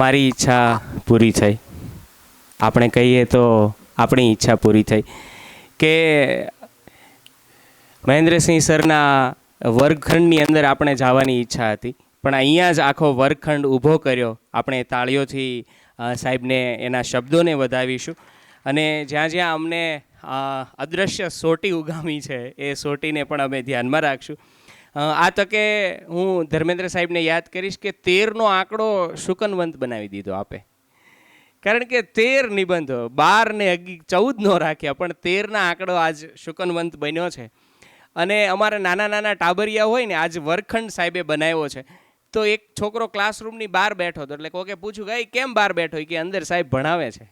મારી ઈચ્છા પૂરી થઈ. આપણે કહીએ તો આપણી ઈચ્છા પૂરી થઈ કે મહેન્દ્રસિંહ સરના વર્ગખંડની અંદર આપણે જવાની ઈચ્છા હતી, પણ અહીંયા જ આખો વર્ગખંડ ઊભો કર્યો. આપણે તાળીઓથી સાહેબને એના શબ્દોને વધાવીશું અને જ્યાં જ્યાં અમને અદૃશ્ય સોટી ઉગામી છે એ સોટીને પણ અમે ધ્યાનમાં રાખશું. આ તકે હું ધર્મેન્દ્ર સાહેબને યાદ કરીશ કે 13નો આંકડો શુકનવંત બનાવી દીધો આપે, કારણ કે 13 નિબંધો, 12 ને 14 નો રાખ્યા, પણ 13ના આંકડો આજ શુકનવંત બન્યો છે. અને અમારા નાના નાના ટાબરિયા હોય ને, આજ વર્ગખંડ સાહેબે બનાવ્યો છે. તો એક છોકરો ક્લાસરૂમની બહાર બેઠો હતો, એટલે કોકે પૂછ્યું કે કેમ બહાર બેઠો, કે અંદર સાહેબ ભણાવે છે.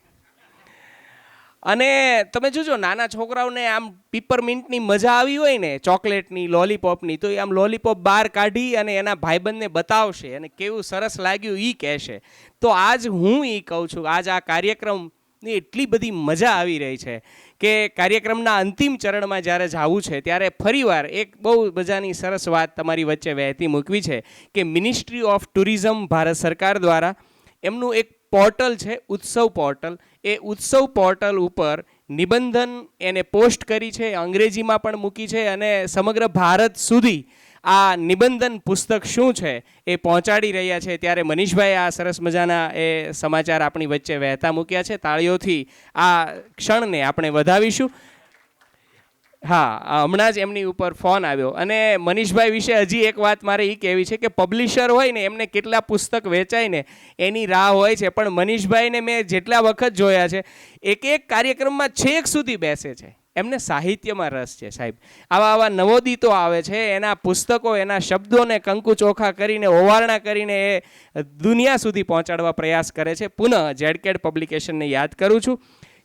અને તમે જોજો નાના છોકરાઓને આમ પીપરમિન્ટની મજા આવી હોય ને, ચોકલેટની, લોલીપોપની, તો એ આમ લોલીપોપ બહાર કાઢી અને એના ભાઈબંધને બતાવશે અને કેવું સરસ લાગ્યું એ કહેશે. તો આજ હું એ કહું છું, આજ આ કાર્યક્રમની એટલી બધી મજા આવી રહી છે કે કાર્યક્રમના અંતિમ ચરણમાં જ્યારે જવું છે ત્યારે ફરીવાર એક બહુ મજાની સરસ વાત તમારી વચ્ચે વહેતી મૂકવી છે કે મિનિસ્ટ્રી ઓફ ટુરિઝમ ભારત સરકાર દ્વારા એમનું એક પોર્ટલ છે, ઉત્સવ પોર્ટલ. એ ઉત્સવ પોર્ટલ ઉપર નિબંધન એને પોસ્ટ કરી છે, અંગ્રેજીમાં પણ મૂકી છે અને સમગ્ર ભારત સુધી આ નિબંધન પુસ્તક શું છે એ પહોંચાડી રહ્યા છે. ત્યારે મનીષભાઈ આ સરસ મજાના એ સમાચાર આપણી વચ્ચે વહેતા મૂક્યા છે. તાળીઓથી આ ક્ષણને આપણે વધાવીશું. હા, હમણાં જ એમની ઉપર ફોન આવ્યો. અને મનીષભાઈ વિશે હજી એક વાત મારે એ કહેવી છે કે પબ્લિશર હોય ને એમને કેટલા પુસ્તક વેચાય ને એની રાહ હોય છે, પણ મનીષભાઈને મેં જેટલા વખત જોયા છે એક એક કાર્યક્રમમાં છેક સુધી બેસે છે. એમને સાહિત્યમાં રસ છે સાહેબ. આવા નવોદિતો આવે છે, એના પુસ્તકો, એના શબ્દોને કંકુ ચોખા કરીને, ઓવારણા કરીને એ દુનિયા સુધી પહોંચાડવા પ્રયાસ કરે છે. પુનઃ ઝેડકેડ પબ્લિકેશનને યાદ કરું છું.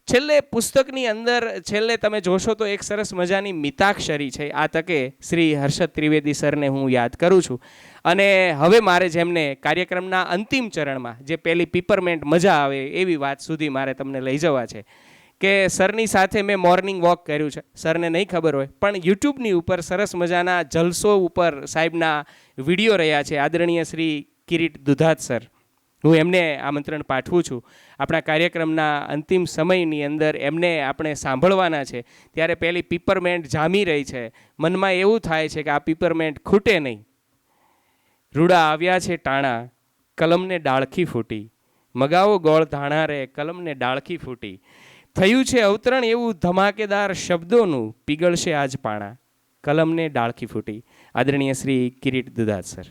છેલ્લે પુસ્તકની અંદર છેલ્લે તમે જોશો તો એક સરસ મજાની મિતાક્ષરી છે. આ તકે શ્રી હર્ષદ ત્રિવેદી સરને હું યાદ કરું છું. અને હવે મારે જેમને કાર્યક્રમના અંતિમ ચરણમાં જે પેલી પીપરમેન્ટ મજા આવે એવી વાત સુધી મારે તમને લઈ જવા છે કે સરની સાથે મેં મોર્નિંગ વોક કર્યું છે. સરને નહીં ખબર હોય, પણ યુટ્યુબની ઉપર સરસ મજાના જલસો ઉપર સાહેબના વિડીયો રહ્યા છે. આદરણીય શ્રી કિરીટ દુધાત સર, હું એમને આમંત્રણ પાઠવું છું. આપણા કાર્યક્રમના અંતિમ સમયની અંદર એમને આપણે સાંભળવાના છે. ત્યારે પહેલી પીપરમેન્ટ જામી રહી છે. મનમાં એવું થાય છે કે આ પીપરમેન્ટ ખૂટે નહીં. રૂડા આવ્યા છે ટાણા, કલમને ડાળખી ફૂટી, મગાવો ગોળ ધાણા રે, કલમને ડાળખી ફૂટી. થયું છે અવતરણ એવું ધમાકેદાર શબ્દોનું, પીગળશે આજ પાણા, કલમને ડાળખી ફૂટી. આદરણીય શ્રી કિરીટ દુધાત સર.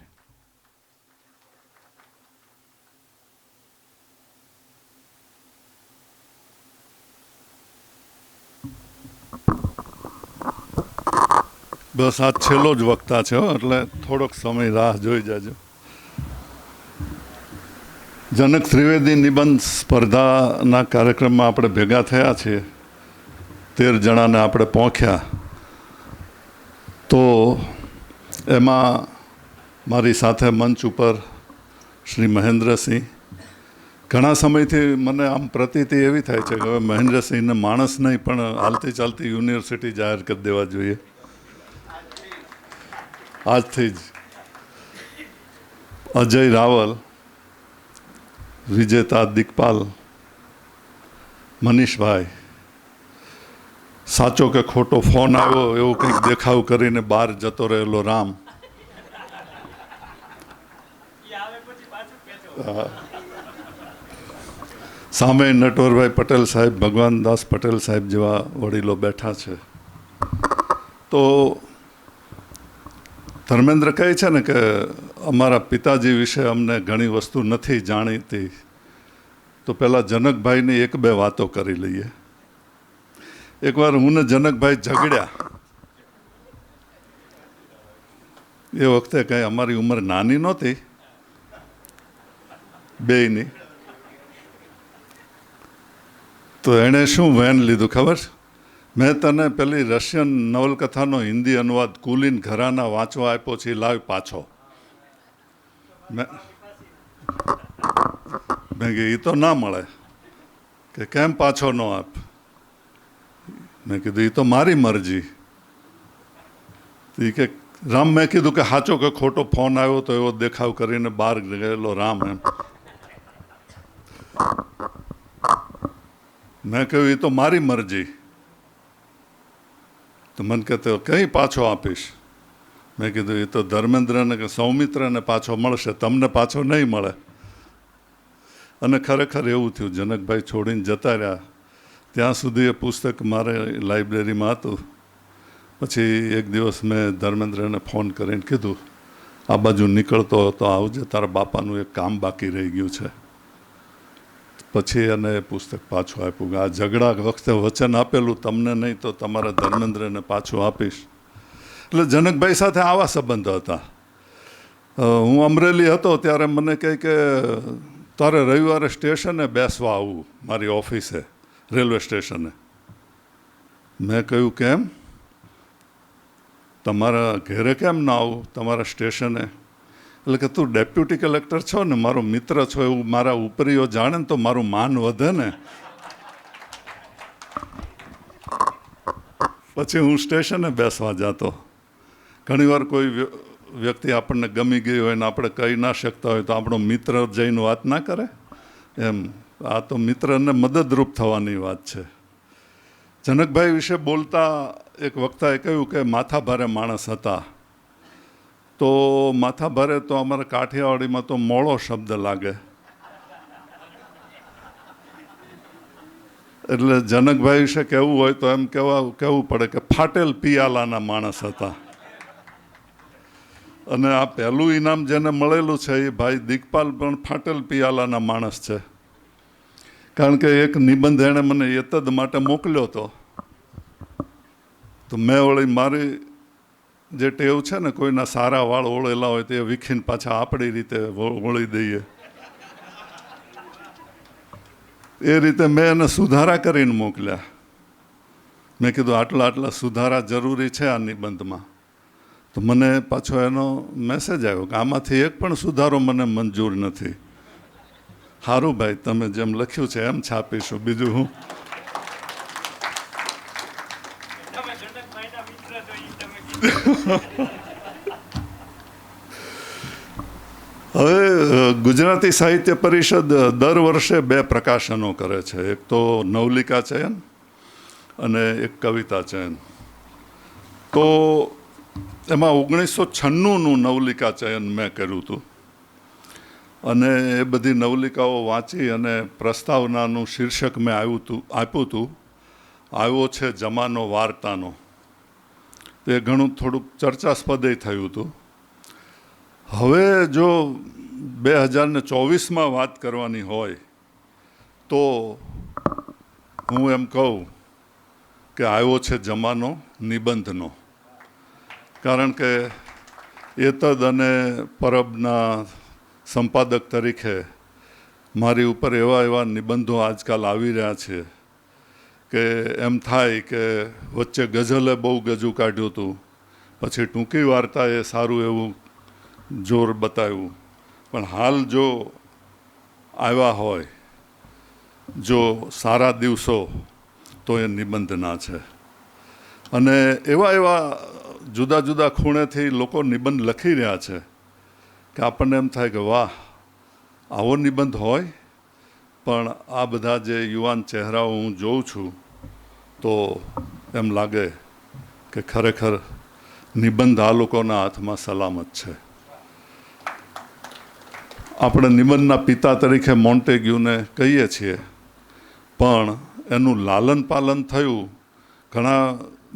બસ આ છેલ્લો જ વક્તા છે, એટલે થોડોક સમય રાહ જોઈ જાજો. જનક ત્રિવેદી નિબંધ સ્પર્ધાના કાર્યક્રમમાં આપણે ભેગા થયા છીએ. 13 જણાને આપણે પહોંચ્યા. તો એમાં મારી સાથે મંચ ઉપર શ્રી મહેન્દ્રસિંહ. ઘણા સમયથી મને આમ પ્રતીતિ એવી થાય છે કે હવે મહેન્દ્રસિંહને માણસ નહીં પણ હાલતી ચાલતી યુનિવર્સિટી જાહેર કરી દેવા જોઈએ આજથી જ. અજય રાવલ, વિજેતા દિકપાલ, મનીષભાઈ. સાચો કે ખોટો ફોન આવ્યો એવો કંઈક દેખાવ કરીને બહાર જતો રહેલો રામ. સામે નટવરભાઈ પટેલ સાહેબ, ભગવાનદાસ પટેલ સાહેબ જેવા વડીલો બેઠા છે. તો ધર્મેન્દ્ર કહે છે ને કે અમારા પિતાજી વિશે અમને ઘણી વસ્તુ નથી જાણીતી. તો પહેલાં જનકભાઈની 1-2 વાતો કરી લઈએ. એકવાર હું ને જનકભાઈ ઝઘડ્યા. એ વખતે કંઈ અમારી ઉંમર નાની નહોતી બેયની. તો એણે શું વેન લીધું ખબર? મેં તને પેલી રશિયન નવલકથાનો હિન્દી અનુવાદ કુલીન ઘરાના વાંચવા આપ્યો છે, લાવ પાછો. મેં કીધું એ તો ના મળે. કે કેમ પાછો ન આપ? મેં કીધું એ તો મારી મરજી. એ કે રામ, મેં કીધું કે સાચો કે ખોટો ફોન આવ્યો તો એવો દેખાવ કરીને બહાર ગયેલો રામ એમ. મેં કહ્યું એ તો મારી મરજી. તો મને કહેતો કંઈ પાછો આપીશ? મેં કીધું એ તો ધર્મેન્દ્રને કે સૌમિત્રને પાછો મળશે, તમને પાછો નહીં મળે. અને ખરેખર એવું થયું. જનકભાઈ છોડીને જતા રહ્યા ત્યાં સુધી એ પુસ્તક મારે લાઇબ્રેરીમાં હતું. પછી એક દિવસ મેં ધર્મેન્દ્રને ફોન કરીને કીધું આ બાજુ નીકળતો હતો, આવજે, તારા બાપાનું એક કામ બાકી રહી ગયું છે. પછી એને પુસ્તક પાછું આપ્યું કે આ ઝઘડા વખતે વચન આપેલું તમને નહીં તો તમારા ધર્મેન્દ્રને પાછું આપીશ. એટલે જનકભાઈ સાથે આવા સંબંધ હતા. હું અમરેલી હતો ત્યારે મને કહે કે તારે રવિવારે સ્ટેશને બેસવા આવવું, મારી ઓફિસે, રેલવે સ્ટેશને. મેં કહ્યું કેમ? તમારા ઘરે કેમ ના આવું, તમારા સ્ટેશને? એટલે કે તું ડેપ્યુટી કલેક્ટર છો ને, મારો મિત્ર છો, એવું મારા ઉપરીઓ જાણે ને તો મારું માન વધે ને. પછી હું સ્ટેશને બેસવા જતો. ઘણીવાર કોઈ વ્યક્તિ આપણને ગમી ગઈ હોય ને આપણે કહી ના શકતા હોય તો આપણો મિત્ર જઈને વાત ના કરે એમ. આ તો મિત્રને મદદરૂપ થવાની વાત છે. જનકભાઈ વિશે બોલતા એક વક્તાએ કહ્યું કે માથાભારે માણસ હતા. તો માથાભારે તો અમારા કાઠિયાવાડીમાં તો મોળો શબ્દ લાગે. એટલે જનકભાઈ વિશે કહેવું હોય તો એમ કહેવું પડે કે ફાટેલ પિયાલાના માણસ હતા. અને આ પહેલું ઇનામ જેને મળેલું છે એ ભાઈ દિગપાલ પણ ફાટેલ પિયાલાના માણસ છે. કારણ કે એક નિબંધ એણે મને એતદ માટે મોકલ્યો હતો. તો મેં વળી મારી જે ટેવ છે ને, કોઈના સારા વાળ ઓળેલા હોય તો એ વીખીને પાછા આપણી રીતે વળી દઈએ. એ રીતે મેં એને સુધારા કરીને મોકલ્યા. મેં કીધું આટલા સુધારા જરૂરી છે આ નિબંધમાં. તો મને પાછો એનો મેસેજ આવ્યો કે આમાંથી એક પણ સુધારો મને મંજૂર નથી. સારું ભાઈ, તમે જેમ લખ્યું છે એમ છાપીશું, બીજું હું. હવે ગુજરાતી સાહિત્ય પરિષદ દર વર્ષે 2 પ્રકાશનો કરે છે. એક તો નવલિકા ચયન અને એક કવિતા ચયન. તો એમાં 1996નું નવલિકા ચયન મેં કર્યું હતું. અને એ બધી નવલિકાઓ વાંચી અને પ્રસ્તાવનાનું શીર્ષક મેં આપ્યું હતું, આવ્યો છે જમાનો વાર્તાનો. તે ઘણું થોડુંક ચર્ચાસ્પદે થયું હતું. હવે જો 2024માં વાત કરવાની હોય તો હું એમ કહું કે આવ્યો છે જમાનો નિબંધનો. કારણ કે એતદ અને પરબના સંપાદક તરીકે મારી ઉપર એવા નિબંધો આજકાલ આવી રહ્યા છે કે એમ થાય કે વચ્ચે ગઝલે બહુ ગજું કાઢ્યું હતું, પછી ટૂંકી વાર્તાએ સારું એવું જોર બતાવ્યું. પણ હાલ જો આવ્યા હોય, જો સારા દિવસો, તો એ નિબંધના છે. અને એવા જુદા જુદા ખૂણેથી લોકો નિબંધ લખી રહ્યા છે કે આપણને એમ થાય કે વાહ, આવો નિબંધ હોય. પણ આ બધા જે યુવાન ચહેરાઓ હું જોઉં છું તો એમ લાગે કે ખરેખર નિબંધ આ લોકોના હાથમાં સલામત છે. આપણે નિબંધના પિતા તરીકે મોન્ટેગ્યુને કહીએ છીએ, પણ એનું લાલન પાલન થયું ઘણા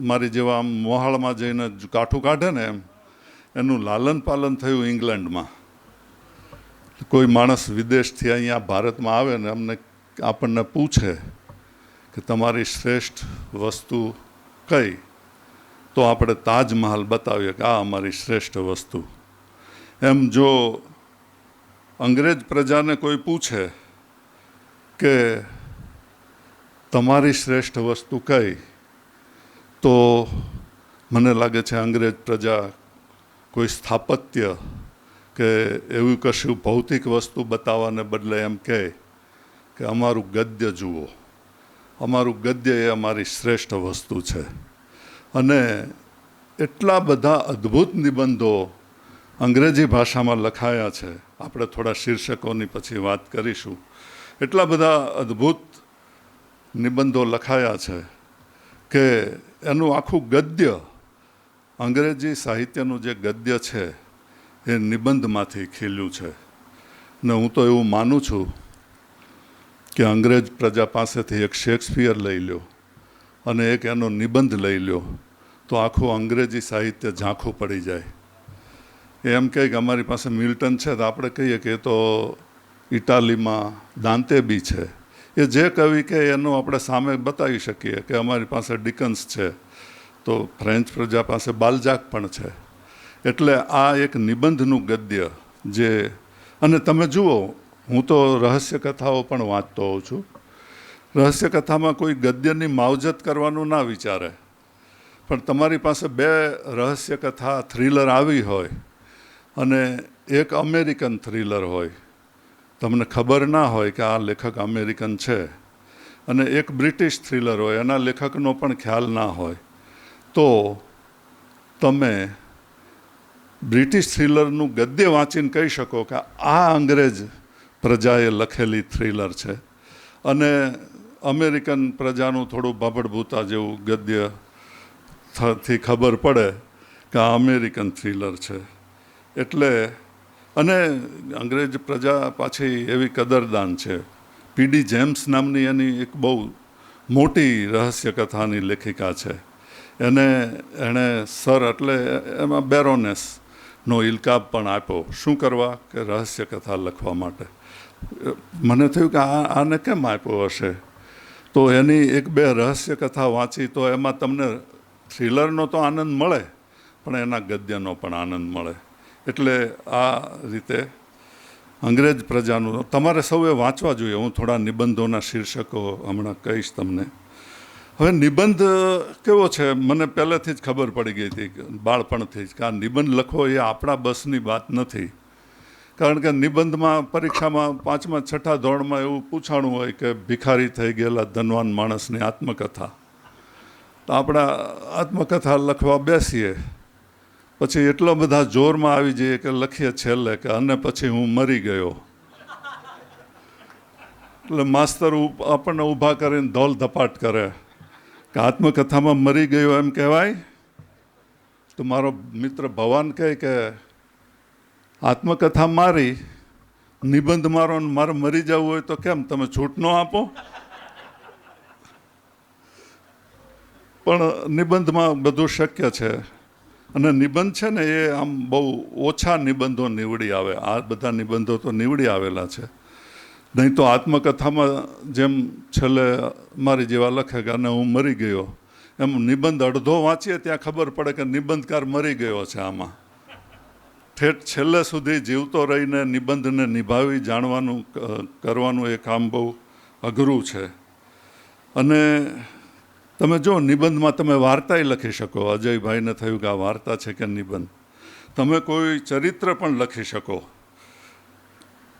મારી જેવા આમ મોહાળમાં જઈને કાઠું કાઢે ને એનું લાલન પાલન થયું ઇંગ્લેન્ડમાં. કોઈ માણસ વિદેશથી અહીંયા ભારતમાં આવે ને આપણને પૂછે કે તમારી શ્રેષ્ઠ વસ્તુ કઈ, તો આપણે તાજમહાલ બતાવીએ કે આ અમારી શ્રેષ્ઠ વસ્તુ. એમ જો અંગ્રેજ પ્રજાને કોઈ પૂછે કે તમારી શ્રેષ્ઠ વસ્તુ કઈ, તો મને લાગે છે અંગ્રેજ પ્રજા કોઈ સ્થાપત્ય કે એવું કશું ભૌતિક વસ્તુ બતાવવાને બદલે એમ કહે કે અમારું ગદ્ય જુઓ, અમારું ગદ્ય એ અમારી શ્રેષ્ઠ વસ્તુ છે. અને એટલા બધા અદ્ભુત નિબંધો અંગ્રેજી ભાષામાં લખાયા છે. આપણે થોડા શીર્ષકોની પછી વાત કરીશું. એટલા બધા અદ્ભુત નિબંધો લખાયા છે કે એનું આખું ગદ્ય, અંગ્રેજી સાહિત્યનું જે ગદ્ય છે એ નિબંધમાંથી ખીલ્યું છે. ને હું તો એવું માનું છું કે અંગ્રેજ પ્રજા પાસેથી એક શેક્સપિયર લઈ લ્યો અને એક એનો નિબંધ લઈ લ્યો તો આખું અંગ્રેજી સાહિત્ય ઝાંખું પડી જાય. એમ કહે કે અમારી પાસે મિલ્ટન છે તો આપણે કહીએ કે એ તો ઇટાલીમાં દાંતે બી છે. એ જે કવિ કે એનું આપણે સામે બતાવી શકીએ કે અમારી પાસે ડિકન્સ છે, તો ફ્રેન્ચ પ્રજા પાસે બાલજાક પણ છે. એટલે આ એક નિબંધનું ગદ્ય જે, અને તમે જુઓ, હું તો રહસ્ય કથાઓ પણ વાંચતો હોઉં છું. રહસ્ય કથામાં કોઈ ગદ્યની માવજત કરવાનું ના વિચારે, પણ તમારી પાસે બે રહસ્ય કથા થ્રિલર આવી હોય અને એક અમેરિકન થ્રિલર હોય, તમને ખબર ના હોય કે આ લેખક અમેરિકન છે, અને એક બ્રિટિશ થ્રિલર હોય, એના લેખકનો પણ ખ્યાલ ના હોય, તો તમે બ્રિટિશ થ્રિલરનું ગદ્ય વાંચીને કહી શકો કે આ અંગ્રેજ પ્રજાએ લખેલી થ્રિલર છે, અને અમેરિકન પ્રજાનું થોડું ભાભડભૂતા જેવું ગદ્ય થી ખબર પડે કે આ અમેરિકન થ્રિલર છે. એટલે અને અંગ્રેજ પ્રજા પાછી એવી કદરદાન છે. પીડી જેમ્સ નામની એની એક બહુ મોટી રહસ્ય કથાની લેખિકા છે. એણે સર એટલે એમાં બેરોનેસનો ઇલકાબ પણ આપ્યો. શું કરવા? કે રહસ્ય કથા લખવા માટે. મને થયું કે આને કેમ આપ્યો હશે? તો એની એક બે રહસ્ય કથા વાંચી તો એમાં તમને થ્રિલરનો તો આનંદ મળે, પણ એના ગદ્યનો પણ આનંદ મળે. એટલે આ રીતે અંગ્રેજ પ્રજાનું તમારે સૌએ વાંચવા જોઈએ. હું થોડા નિબંધોના શીર્ષકો હમણાં કહીશ તમને. હવે નિબંધ કેવો છે, મને પહેલેથી જ ખબર પડી ગઈ હતી બાળપણથી જ કે આ નિબંધ લખવો એ આપણા બસની વાત નથી. કારણ કે નિબંધમાં પરીક્ષામાં 5મા 6ઠા ધોરણમાં એવું પૂછાણું હોય કે ભિખારી થઈ ગયેલા ધનવાન માણસની આત્મકથા. તો આપણા આત્મકથા લખવા બેસીએ, પછી એટલા બધા જોરમાં આવી જઈએ કે લખીએ છેલ્લે કે અને પછી હું મરી ગયો. એટલે માસ્તર આપણને ઊભા કરીને ધોલ ધપાટ કરે કે આત્મકથામાં મરી ગયો એમ કહેવાય? તો મારો મિત્ર ભવાન કહે કે આત્મકથા મારી, નિબંધ મારો, મારે મરી જવું હોય તો કેમ, તમે છૂટ ન આપો? પણ નિબંધમાં બધું શક્ય છે. અને નિબંધ છે ને એ આમ બહુ ઓછા નિબંધો નીવડી આવે. આ બધા નિબંધો તો નીવડી આવેલા છે. નહીં તો આત્મકથામાં જેમ છેલ્લે મારી જેવા લખે કે અને હું મરી ગયો, એમ નિબંધ અડધો વાંચીએ ત્યાં ખબર પડે કે નિબંધકાર મરી ગયો છે. આમાં ઠેઠ છેલ્લે સુધી જીવતો રહીને નિબંધને નિભાવી જાણવાનું કરવાનું એ કામ બહુ અઘરું છે. અને તમે જો નિબંધમાં તમે વાર્તાય લખી શકો. અજયભાઈને થયું કે આ વાર્તા છે કે નિબંધ. તમે કોઈ ચરિત્ર પણ લખી શકો,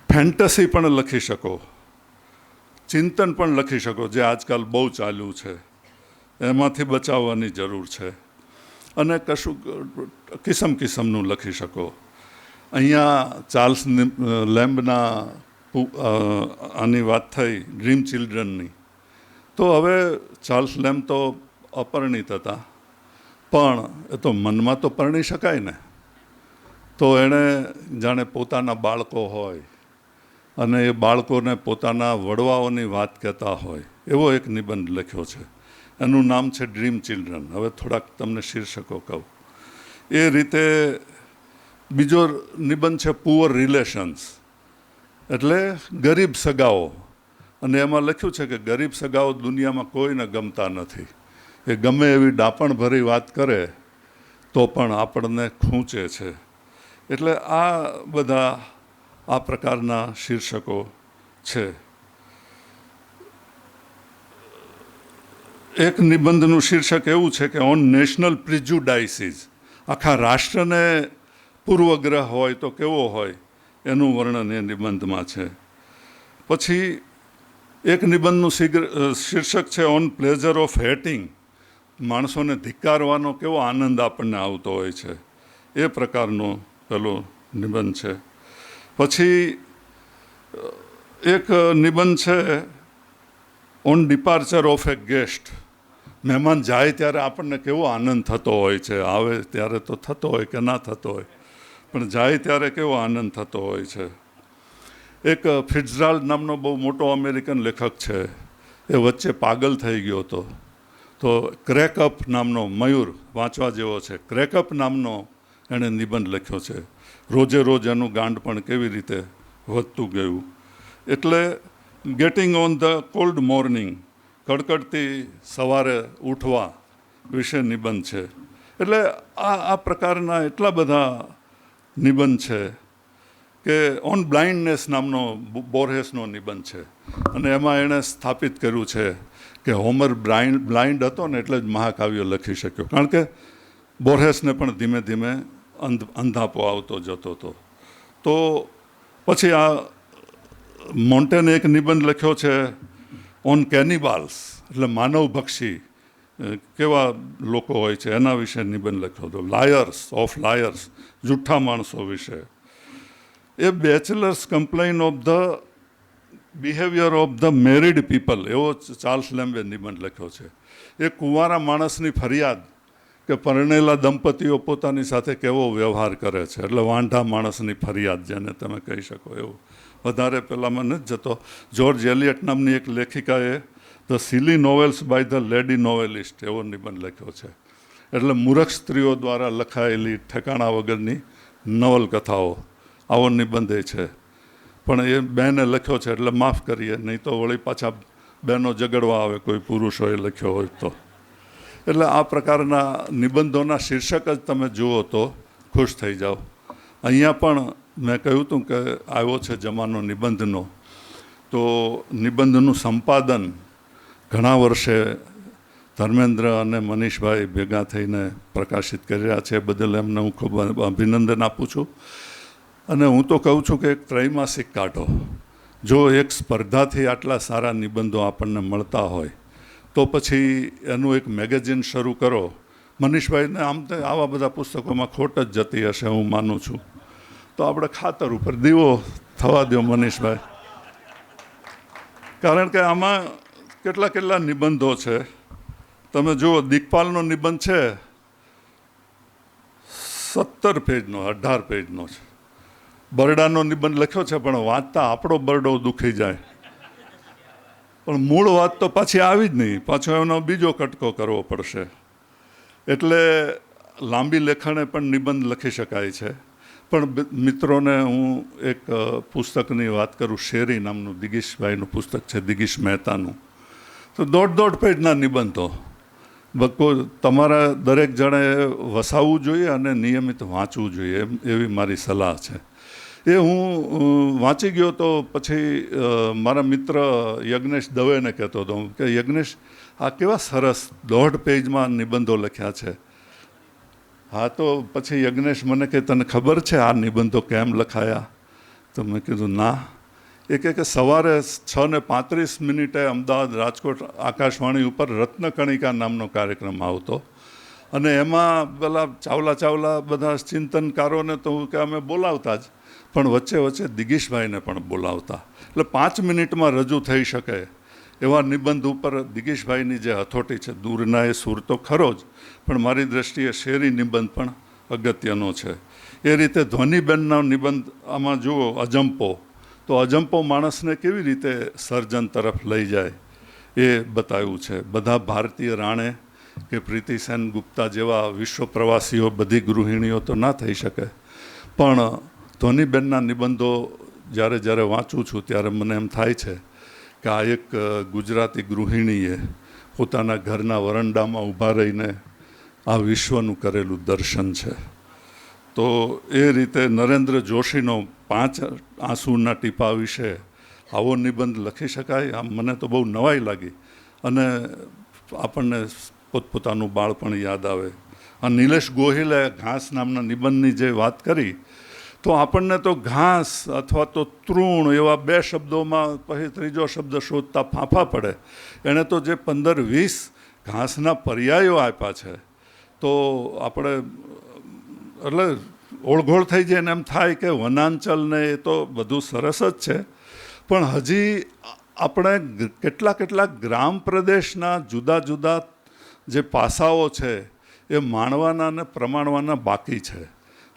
ફેન્ટસી પણ લખી શકો, ચિંતન પણ લખી શકો, જે આજકાલ બહુ ચાલ્યું છે. એમાંથી બચાવવાની જરૂર છે. અને કશું કિસમ કિસમનું લખી શકો. અહીંયા ચાર્લ્સ લેમ્બના આની વાત થઈ, ડ્રીમ ચિલ્ડ્રનની. તો હવે ચાર્લ્સ લેમ્બ તો અપરિણિત હતા, પણ એ તો મનમાં તો પરણી શકાય ને. તો એણે જાણે પોતાના બાળકો હોય અને એ બાળકોને પોતાના વડવાઓની વાત કહેતા હોય એવો એક નિબંધ લખ્યો છે. એનું નામ છે ડ્રીમ ચિલ્ડ્રન. હવે થોડાક તમને શીર્ષકો કહું. એ રીતે બીજો નિબંધ છે પુઅર રિલેશન્સ, એટલે ગરીબ સગાઓ. અને એમાં લખ્યું છે કે ગરીબ સગાઓ દુનિયામાં કોઈને ગમતા નથી. એ ગમે એવી ડાપણભરી વાત કરે તો પણ આપણને ખૂંચે છે. એટલે આ બધા આ પ્રકારના શીર્ષકો છે. એક નિબંધનું શીર્ષક એવું છે કે ઓન નેશનલ પ્રિજુડાઇસીસ, આખા રાષ્ટ્રને પૂર્વગ્રહ હોય તો કેવો હોય એનું વર્ણન એ નિબંધમાં છે. પછી એક નિબંધનું શીર્ષક છે ઓન પ્લેઝર ઓફ હેટિંગ, માણસોને ધિક્કારવાનો કેવો આનંદ આપણને આવતો હોય છે એ પ્રકારનો પેલો નિબંધ છે. પછી એક નિબંધ છે on departure of A guest, મહેમાન જાય ત્યારે આપણને કેવો આનંદ થતો હોય છે, આવે ત્યારે તો થતો હોય કે ના થતો હોય, પણ જાય ત્યારે કેવો આનંદ થતો હોય છે. એક ફિટ્ઝરાલ્ડ નામનો બહુ મોટો અમેરિકન લેખક છે, એ વચ્ચે પાગલ થઈ ગયો હતો, તો ક્રેકઅપ નામનો, મયુર વાંચવા જેવો છે, ક્રેકઅપ નામનો એણે નિબંધ લખ્યો છે. રોજે રોજ એનું ગાંડ પણ કેવી રીતે વધતું ગયું. એટલે getting on the cold morning, કડકડતી સવારે ઉઠવા વિશે નિબંધ છે. એટલે આ પ્રકારના એટલા બધા નિબંધ છે કે ઓન બ્લાઇન્ડનેસ નામનો બોર્હેસનો નિબંધ છે, અને એમાં એણે સ્થાપિત કર્યું છે કે હોમર બ્લાઇન્ડ હતો ને એટલે જ મહાકાવ્ય લખી શક્યો, કારણ કે બોર્હેસને પણ ધીમે ધીમે અંધાપો આવતો જતો હતો. તો પછી આ મોન્ટેને એક નિબંધ લખ્યો છે ઓન કેનિબાલ્સ, એટલે માનવભક્ષી કેવા લોકો હોય છે એના વિશે નિબંધ લખ્યો હતો. લાયર્સ ઓફ લાયર્સ, જુઠ્ઠા માણસો વિશે. A bachelor's complaint of the behaviour of the married people, એવો ચાર્લ્સ લેમ્બે નિબંધ લખ્યો છે. એ કુંવારા માણસની ફરિયાદ કે પરણેલા દંપતીઓ પોતાની સાથે કેવો વ્યવહાર કરે છે, એટલે વાંઢા માણસની ફરિયાદ જેને તમે કહી શકો એવું. વધારે પહેલાંમાં નથી જતો. જ્યોર્જ એલિયટ નામની એક લેખિકાએ the silly novels by the lady novelist એવો નિબંધ લખ્યો છે, એટલે મૂર્ખ સ્ત્રીઓ દ્વારા લખાયેલી ઠેકાણા વગરની નવલકથાઓ, આવો નિબંધ એ છે. પણ એ બેને લખ્યો છે એટલે માફ કરીએ, નહીં તો વળી પાછા બહેનો ઝઘડવા આવે કોઈ પુરુષોએ લખ્યો હોય તો. એટલે આ પ્રકારના નિબંધોના શીર્ષક જ તમે જુઓ તો ખુશ થઈ જાઓ. અહીંયા પણ મેં કહ્યું હતું કે આવ્યો છે જમાનો નિબંધનો, તો નિબંધનું સંપાદન ઘણા વર્ષે ધર્મેન્દ્ર અને મનીષભાઈ ભેગા થઈને પ્રકાશિત કરી રહ્યા છે, બદલ એમને હું ખૂબ અભિનંદન આપું છું. અને હું તો કહું છું કે એક ત્રૈમાસિક કાઢો. જો એક સ્પર્ધાથી આટલા સારા નિબંધો આપણને મળતા હોય તો પછી એનું એક મેગેઝિન શરૂ કરો. મનીષભાઈને આમ તો આવા બધા પુસ્તકોમાં ખોટ જ જતી હશે હું માનું છું, તો આપણે ખાતર ઉપર દીવો થવા દો મનીષભાઈ. કારણ કે આમાં કેટલા નિબંધો છે. તમે જુઓ, દિગ્પાલનો નિબંધ છે 17 પેજનો, 18 પેજનો છે. બરડાનો નિબંધ લખ્યો છે, પણ વાંચતા આપણો બરડો દુખી જાય. પણ મૂળ વાત તો પાછી આવી જ નહીં, પાછો એનો બીજો કટકો કરવો પડશે. એટલે લાંબી લેખણે પણ નિબંધ લખી શકાય છે. પણ મિત્રોને હું એક પુસ્તકની વાત કરું, શેરી નામનું દિગીશભાઈનું પુસ્તક છે, દિગીશ મહેતાનું. તો 1.5 પેજના નિબંધો તમારા દરેક જણે વસાવવું જોઈએ અને નિયમિત વાંચવું જોઈએ, એવી મારી સલાહ છે. એ હું વાંચી ગયો તો પછી મારા મિત્ર યજ્ઞેશ દવેને કહેતો હતો કે યજ્ઞેશ, આ કેવા સરસ 1.5 પેજમાં નિબંધો લખ્યા છે. હા, તો પછી યજ્ઞેશ મને કહે, તને ખબર છે આ નિબંધો કેમ લખાયા? તો મેં કીધું ના. એ કહે કે સવારે 6:35 અમદાવાદ રાજકોટ આકાશવાણી ઉપર રત્નકણિકા નામનો કાર્યક્રમ આવતો, અને એમાં પેલા ચાવલા બધા ચિંતનકારોને તો કે અમે બોલાવતા જ, પણ વચ્ચે દિગીશભાઈને પણ બોલાવતા. એટલે 5 મિનિટમાં રજૂ થઈ શકે એવા નિબંધ ઉપર દિગીશભાઈની જે હથોટી છે, દૂરના એ સૂર તો ખરો જ, પણ મારી દ્રષ્ટિએ શેરી નિબંધ પણ અગત્યનો છે. એ રીતે ધ્વનિબેનનો નિબંધ આમાં જુઓ, અજંપો, તો અજંપો માણસને કેવી રીતે સર્જન તરફ લઈ જાય એ બતાવ્યું છે. બધા ભારતીય રાણે કે પ્રીતિ સેન ગુપ્તા જેવા વિશ્વ પ્રવાસીઓ, બધી ગૃહિણીઓ તો ના થઈ શકે, પણ ધ્વનિબેનના નિબંધો જ્યારે વાંચું છું ત્યારે મને એમ થાય છે કે આ એક ગુજરાતી ગૃહિણીએ પોતાના ઘરના વરંડામાં ઊભા રહીને આ વિશ્વનું કરેલું દર્શન છે. તો એ રીતે નરેન્દ્ર જોશીનો 5 આંસુના ટીપા વિશે આવો નિબંધ લખી શકાય, આમ મને તો બહુ નવાઈ લાગી. અને આપણને પોતપોતાનું બાળપણ યાદ આવે. આ નિલેશ ગોહિલે ઘાસ નામના નિબંધની જે વાત કરી, તો આપણને તો ઘાસ અથવા તો તૃણ એવા 2 શબ્દોમાં પછી ત્રીજો શબ્દ શોધતા ફાંફા પડે. એણે તો જે 15-20 ઘાસના પર્યાયો આપ્યા છે, તો આપણે એટલે ઓળઘોળ થઈ જાય ને એમ થાય કે વનાંચલ ને એ તો બધું સરસ જ છે, પણ હજી આપણે કેટલાક ગ્રામ પ્રદેશના જુદા જુદા જે પાસાઓ છે એ માણવાના અને પ્રમાણવાના બાકી છે.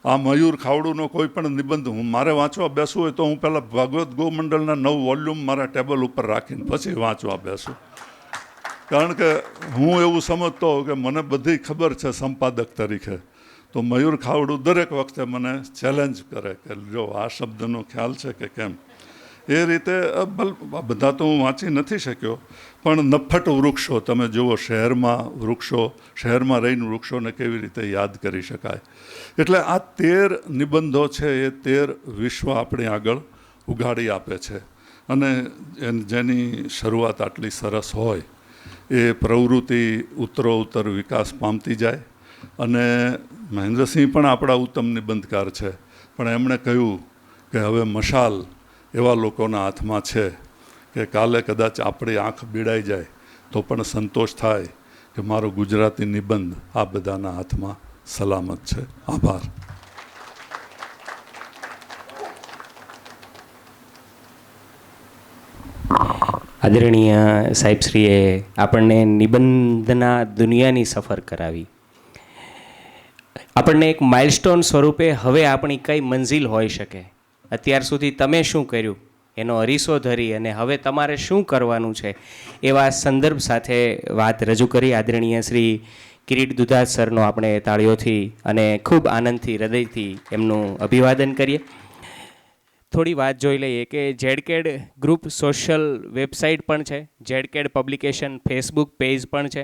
આ મયુર ખાવડુનો કોઈ પણ નિબંધ મારે વાંચવા બેસવું હોય તો હું પહેલાં ભાગવત ગોમંડળના 9 વોલ્યુમ મારા ટેબલ ઉપર રાખીને પછી વાંચવા બેસું, કારણ કે હું એવું સમજતો હોઉં કે મને બધી ખબર છે સંપાદક તરીકે. તો મયુર ખાવડું દરેક વખતે મને ચેલેન્જ કરે કે જો આ શબ્દનો ખ્યાલ છે કે કેમ. એ રીતે બધા તો હું વાંચી નથી શક્યો, પણ નફ્ફટ વૃક્ષો તમે જુઓ, શહેરમાં રહીને વૃક્ષોને કેવી રીતે યાદ કરી શકાય. એટલે આ 13 નિબંધો છે એ 13 વિશ્વ આપણી આગળ ઉગાડી આપે છે. અને જેની શરૂઆત આટલી સરસ હોય એ પ્રવૃત્તિ ઉત્તરોત્તર વિકાસ પામતી જાય. અને મહેન્દ્રસિંહ પણ આપણા ઉત્તમ નિબંધકાર છે, પણ એમણે કહ્યું કે હવે મશાલ એવા લોકોના હાથમાં છે કે કાલે કદાચ આપણી આંખ બીડાઈ જાય તો પણ સંતોષ થાય કે મારો ગુજરાતી નિબંધ આ બધાના હાથમાં સલામત છે. આભાર. આદરણીય સાહેબશ્રીએ આપણને નિબંધના દુનિયાની સફર કરાવી. આપણને એક માઇલસ્ટોન સ્વરૂપે હવે આપણી કઈ મંજિલ હોઈ શકે, અત્યાર સુધી તમે શું કર્યું એનો અરીસો ધરી અને હવે તમારે શું કરવાનું છે એવા સંદર્ભ સાથે વાત રજૂ કરી. આદરણીય શ્રી કિરીટ દુધાત સરનો આપણે તાળીઓથી અને ખૂબ આનંદથી હૃદયથી એમનું અભિવાદન કરીએ. થોડી વાત જોઈ લઈએ કે ઝેડકેડ ગ્રુપ સોશિયલ વેબસાઇટ પણ છે, ઝેડકેડ પબ્લિકેશન ફેસબુક પેજ પણ છે,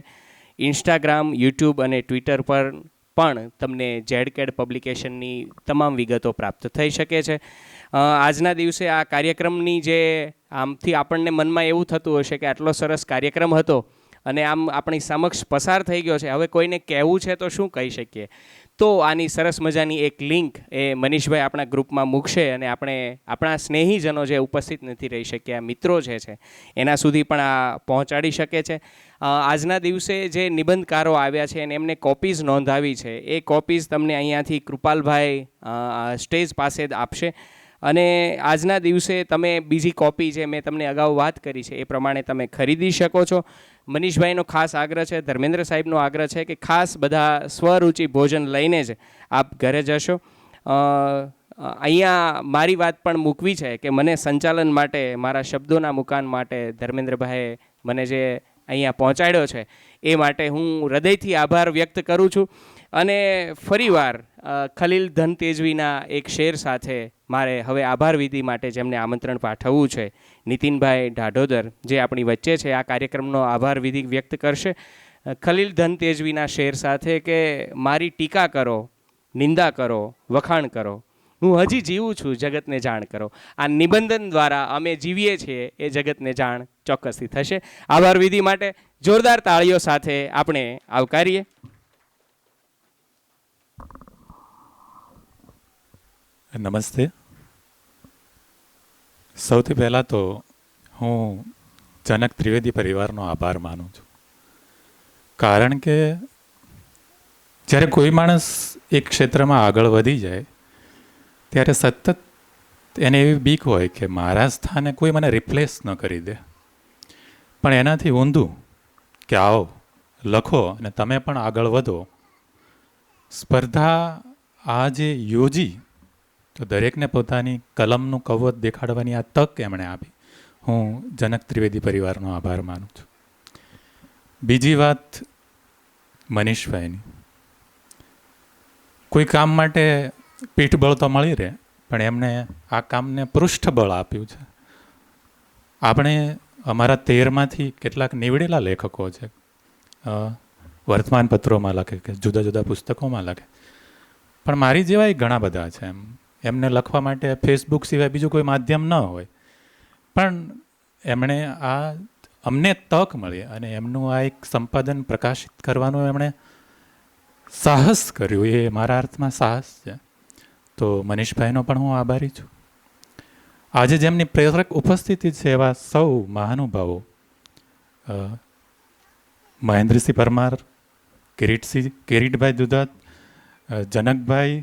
ઇન્સ્ટાગ્રામ, યુટ્યુબ અને ટ્વિટર પર પણ તમને ઝેડકેડ પબ્લિકેશનની તમામ વિગતો પ્રાપ્ત થઈ શકે છે. આજના દિવસે આ કાર્યક્રમની જે આમથી આપણને મનમાં એવું થતું હશે કે આટલો સરસ કાર્યક્રમ હતો અને આમ આપણી સમક્ષ પસાર થઈ ગયો છે, હવે કોઈને કહેવું છે તો શું કહી શકીએ. તો આની સરસ મજાની એક લિંક એ મનીષભાઈ આપણા ગ્રુપમાં મૂકશે અને આપણે આપણા સ્નેહીજનો જે ઉપસ્થિત નથી રહી શક્યા, મિત્રો જે છે એના સુધી પણ આ પહોંચાડી શકે છે. આજના દિવસે જે નિબંધકારો આવ્યા છે અને એમને કોપીઝ નોંધાવી છે, એ કોપીઝ તમને અહીંયાથી કૃપાલભાઈ સ્ટેજ પાસે જ આપશે. અને આજના દિવસે તમે બીજી કોપી જે મેં તમને અગાઉ વાત કરી છે એ પ્રમાણે તમે ખરીદી શકો છો. મનીષભાઈનો ખાસ આગ્રહ છે, ધર્મેન્દ્ર સાહેબનો આગ્રહ છે કે ખાસ બધા સ્વરૂચિ ભોજન લઈને જ આપ ઘરે જશો. અહીંયા મારી વાત પણ મૂકવી છે કે મને સંચાલન માટે, મારા શબ્દોના મુકાન માટે ધર્મેન્દ્રભાઈએ મને જે અહીંયા પહોંચાડ્યો છે એ માટે હું હૃદયથી આભાર વ્યક્ત કરું છું. અને ફરીવાર ખલીલ ધનતેજવીના એક શેર સાથે મારે હવે આભાર વિધિ માટે જેમને આમંત્રણ પાઠવવું છે, નીતિનભાઈ ઢાઢોદર જે આપણી વચ્ચે છે, આ કાર્યક્રમનો આભાર વિધિ વ્યક્ત કરશે. ખલીલ ધનતેજવીના શેર સાથે કે મારી ટીકા કરો, નિંદા કરો, વખાણ કરો, હું હજી જીવું છું, જગતને જાણ કરો. આ નિબંધન દ્વારા અમે જીવીએ છીએ એ જગતને જાણ ચોક્કસથી થશે. આભાર વિધિ માટે જોરદાર તાળીઓ સાથે આપણે આવકારીએ. નમસ્તે. સૌથી પહેલાં તો હું જનક ત્રિવેદી પરિવારનો આભાર માનું છું, કારણ કે જ્યારે કોઈ માણસ એક ક્ષેત્રમાં આગળ વધી જાય ત્યારે સતત એને એવી બીક હોય કે મારા સ્થાને કોઈ મને રિપ્લેસ ન કરી દે. પણ એનાથી ઊંધું કે આવો લખો અને તમે પણ આગળ વધો. સ્પર્ધા આ જે યોજી તો દરેકને પોતાની કલમનું કવચ દેખાડવાની આ તક એમણે આપી. હું જનક ત્રિવેદી પરિવારનો આભાર માનું છું. બીજી વાત મનીષભાઈની, કોઈ કામ માટે પીઠબળ તો મળી રહે, પણ એમણે આ કામને પૃષ્ઠબળ આપ્યું છે. આપણે અમારા 13માંથી કેટલાક નીવડેલા લેખકો છે, વર્તમાનપત્રોમાં લખે કે જુદા જુદા પુસ્તકોમાં લખે, પણ મારી જેવા ઘણા બધા છે. એમને લખવા માટે ફેસબુક સિવાય બીજું કોઈ માધ્યમ ન હોય, પણ એમણે આ અમને તક મળી અને એમનું આ એક સંપાદન પ્રકાશિત કરવાનું એમણે સાહસ કર્યું, એ મારા અર્થમાં સાહસ છે. તો મનીષભાઈનો પણ હું આભારી છું. આજે જેમની પ્રેરક ઉપસ્થિતિ છે એવા સૌ મહાનુભાવો, મહેન્દ્રસિંહ પરમાર, કિરીટભાઈ દુધાત, જનકભાઈ,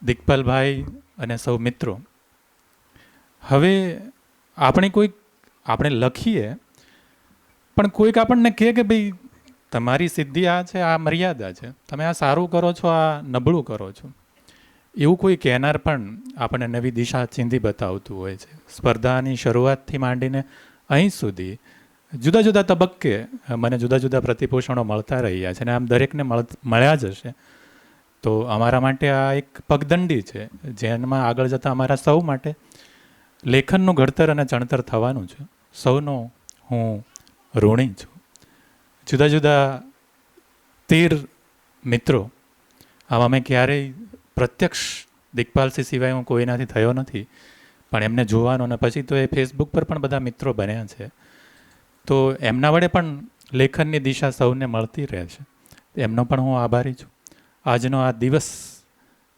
દિગ્પાલભાઈ અને સૌ મિત્રો. હવે આપણે લખીએ પણ કોઈક આપણને કહે કે ભાઈ તમારી સિદ્ધિ આ છે, આ મર્યાદા છે, તમે આ સારું કરો છો, આ નબળું કરો છો, એવું કોઈ કહેનાર પણ આપણને નવી દિશા ચીંધી બતાવતું હોય છે. સ્પર્ધાની શરૂઆતથી માંડીને અહીં સુધી જુદા જુદા તબક્કે મને જુદા જુદા પ્રતિપોષણો મળતા રહ્યા છે અને આમ દરેકને મળ્યા જ હશે. તો અમારા માટે આ એક પગદંડી છે જેમાં આગળ જતાં અમારા સૌ માટે લેખનનું ઘડતર અને ચણતર થવાનું છે. સૌનો હું ઋણી છું. જુદા જુદા 13 મિત્રો, આમાં મેં ક્યારેય પ્રત્યક્ષ દિગ્પાલસિંહ સિવાય હું કોઈનાથી થયો નથી, પણ એમને જોવાનો અને પછી તો એ ફેસબુક પર પણ બધા મિત્રો બન્યા છે. તો એમના વડે પણ લેખનની દિશા સૌને મળતી રહે છે. એમનો પણ હું આભારી છું. આજનો આ દિવસ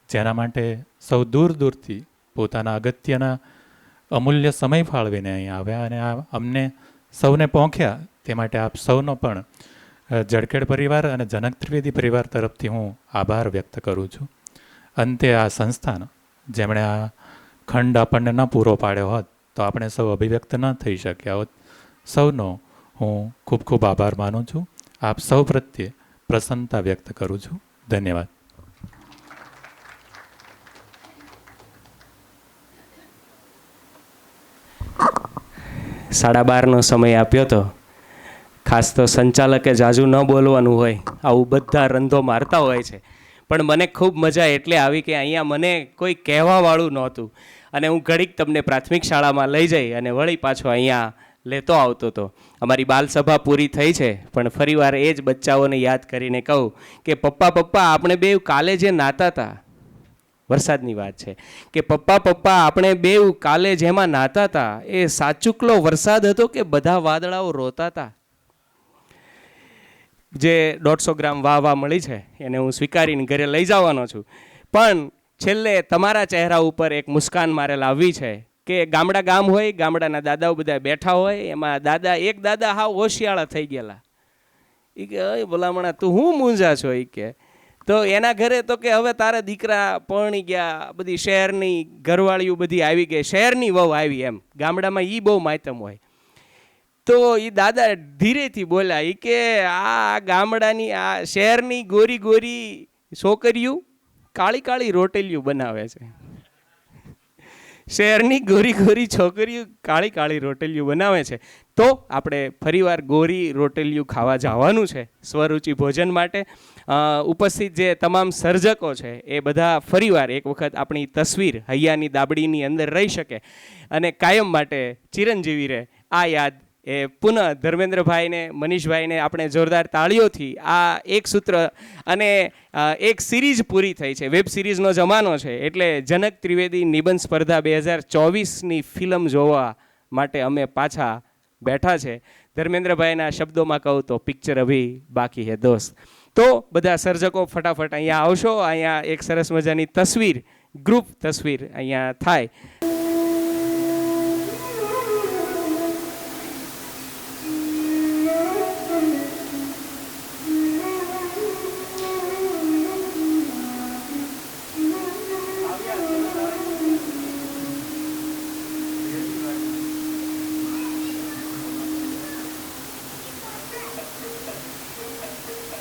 જેના માટે સૌ દૂર દૂરથી પોતાના અગત્યના અમૂલ્ય સમય ફાળવીને અહીં આવ્યા અને આ અમને સૌને પહોંચ્યા, તે માટે આપ સૌનો પણ જડખેડ પરિવાર અને જનક ત્રિવેદી પરિવાર તરફથી હું આભાર વ્યક્ત કરું છું. અંતે આ સંસ્થાનો જેમણે આ ખંડ આપણને ન પૂરો પાડ્યો હોત તો આપણે સૌ અભિવ્યક્ત ન થઈ શક્યા હોત. સૌનો હું ખૂબ ખૂબ આભાર માનું છું. આપ સૌ પ્રત્યે પ્રસન્નતા વ્યક્ત કરું છું. ધન્યવાદ. સાડા 12નો સમય આપ્યો તો ખાસ તો સંચાલકે જાજુ ન બોલવાનું હોય, આવું બધા રંધો મારતા હોય છે, પણ મને ખૂબ મજા એટલે આવી કે અહીંયા મને કોઈ કહેવાવાળું નહોતું અને હું ઘડીક તમને પ્રાથમિક શાળામાં લઈ જઈ અને વળી પાછો અહીંયા લેતો આવતો હતો. અમારી બાલસભા પૂરી થઈ છે, પણ ફરીવાર એ જ બચ્ચાઓને યાદ કરીને કહું કે પપ્પા આપણે બે કાલે જે નાતા હતા, વરસાદની વાત છે, કે પપ્પા આપણે બે કાલે જેમાં નાતા હતા એ સાચુકલો વરસાદ હતો કે બધા વાદળાઓ રોતા હતા. જે 150 ગ્રામ વાહ મળી છે એને હું સ્વીકારીને ઘરે લઈ જવાનો છું, પણ છેલ્લે તમારા ચહેરા ઉપર એક મુસ્કાન મારે લાવવી છે કે ગામ હોય, ગામડાના દાદાઓ બધા બેઠા હોય, એમાં એક દાદા હાવ હોશિયાળા થઈ ગયેલા. એ કે અય ભલામણા તું હું મૂંઝા છો, એ કે તો એના ઘરે તો કે હવે તારા દીકરા પરણી ગયા, બધી શહેરની ઘરવાળીઓ બધી આવી ગઈ, શહેરની વહુ આવી, એમ ગામડામાં એ બહુ માતમ હોય. તો એ દાદા ધીરેથી બોલ્યા, એ કે આ ગામડાની આ શહેરની ગોરી છોકરીઓ કાળી રોટલીઓ બનાવે છે. શહેરની ગોરી છોકરીઓ કાળી રોટલીઓ બનાવે છે. તો આપણે ફરીવાર ગોરી રોટલીઓ ખાવા જવાનું છે સ્વરૂચિ ભોજન માટે. ઉપસ્થિત જે તમામ સર્જકો છે એ બધા ફરીવાર એક વખત આપણી તસવીર હૈયાની દાબડીની અંદર રહી શકે અને કાયમ માટે ચિરંજીવી રહે. આ યાદ એ પુનઃ ધર્મેન્દ્રભાઈને, મનીષભાઈને આપણે જોરદાર તાળીઓથી આ એક સૂત્ર અને એક સિરીઝ પૂરી થઈ છે. વેબ સિરીઝનો જમાનો છે એટલે જનક ત્રિવેદી નિબંધ સ્પર્ધા 2024ની ફિલ્મ જોવા માટે અમે પાછા બેઠા છે. ધર્મેન્દ્રભાઈના શબ્દોમાં કહું તો પિક્ચર અભી બાકી હે દોસ્ત. તો બધા સર્જકો ફટાફટ અહીંયા આવશો. અહીંયા એક સરસ મજાની તસવીર, ગ્રુપ તસવીર અહીંયા થાય.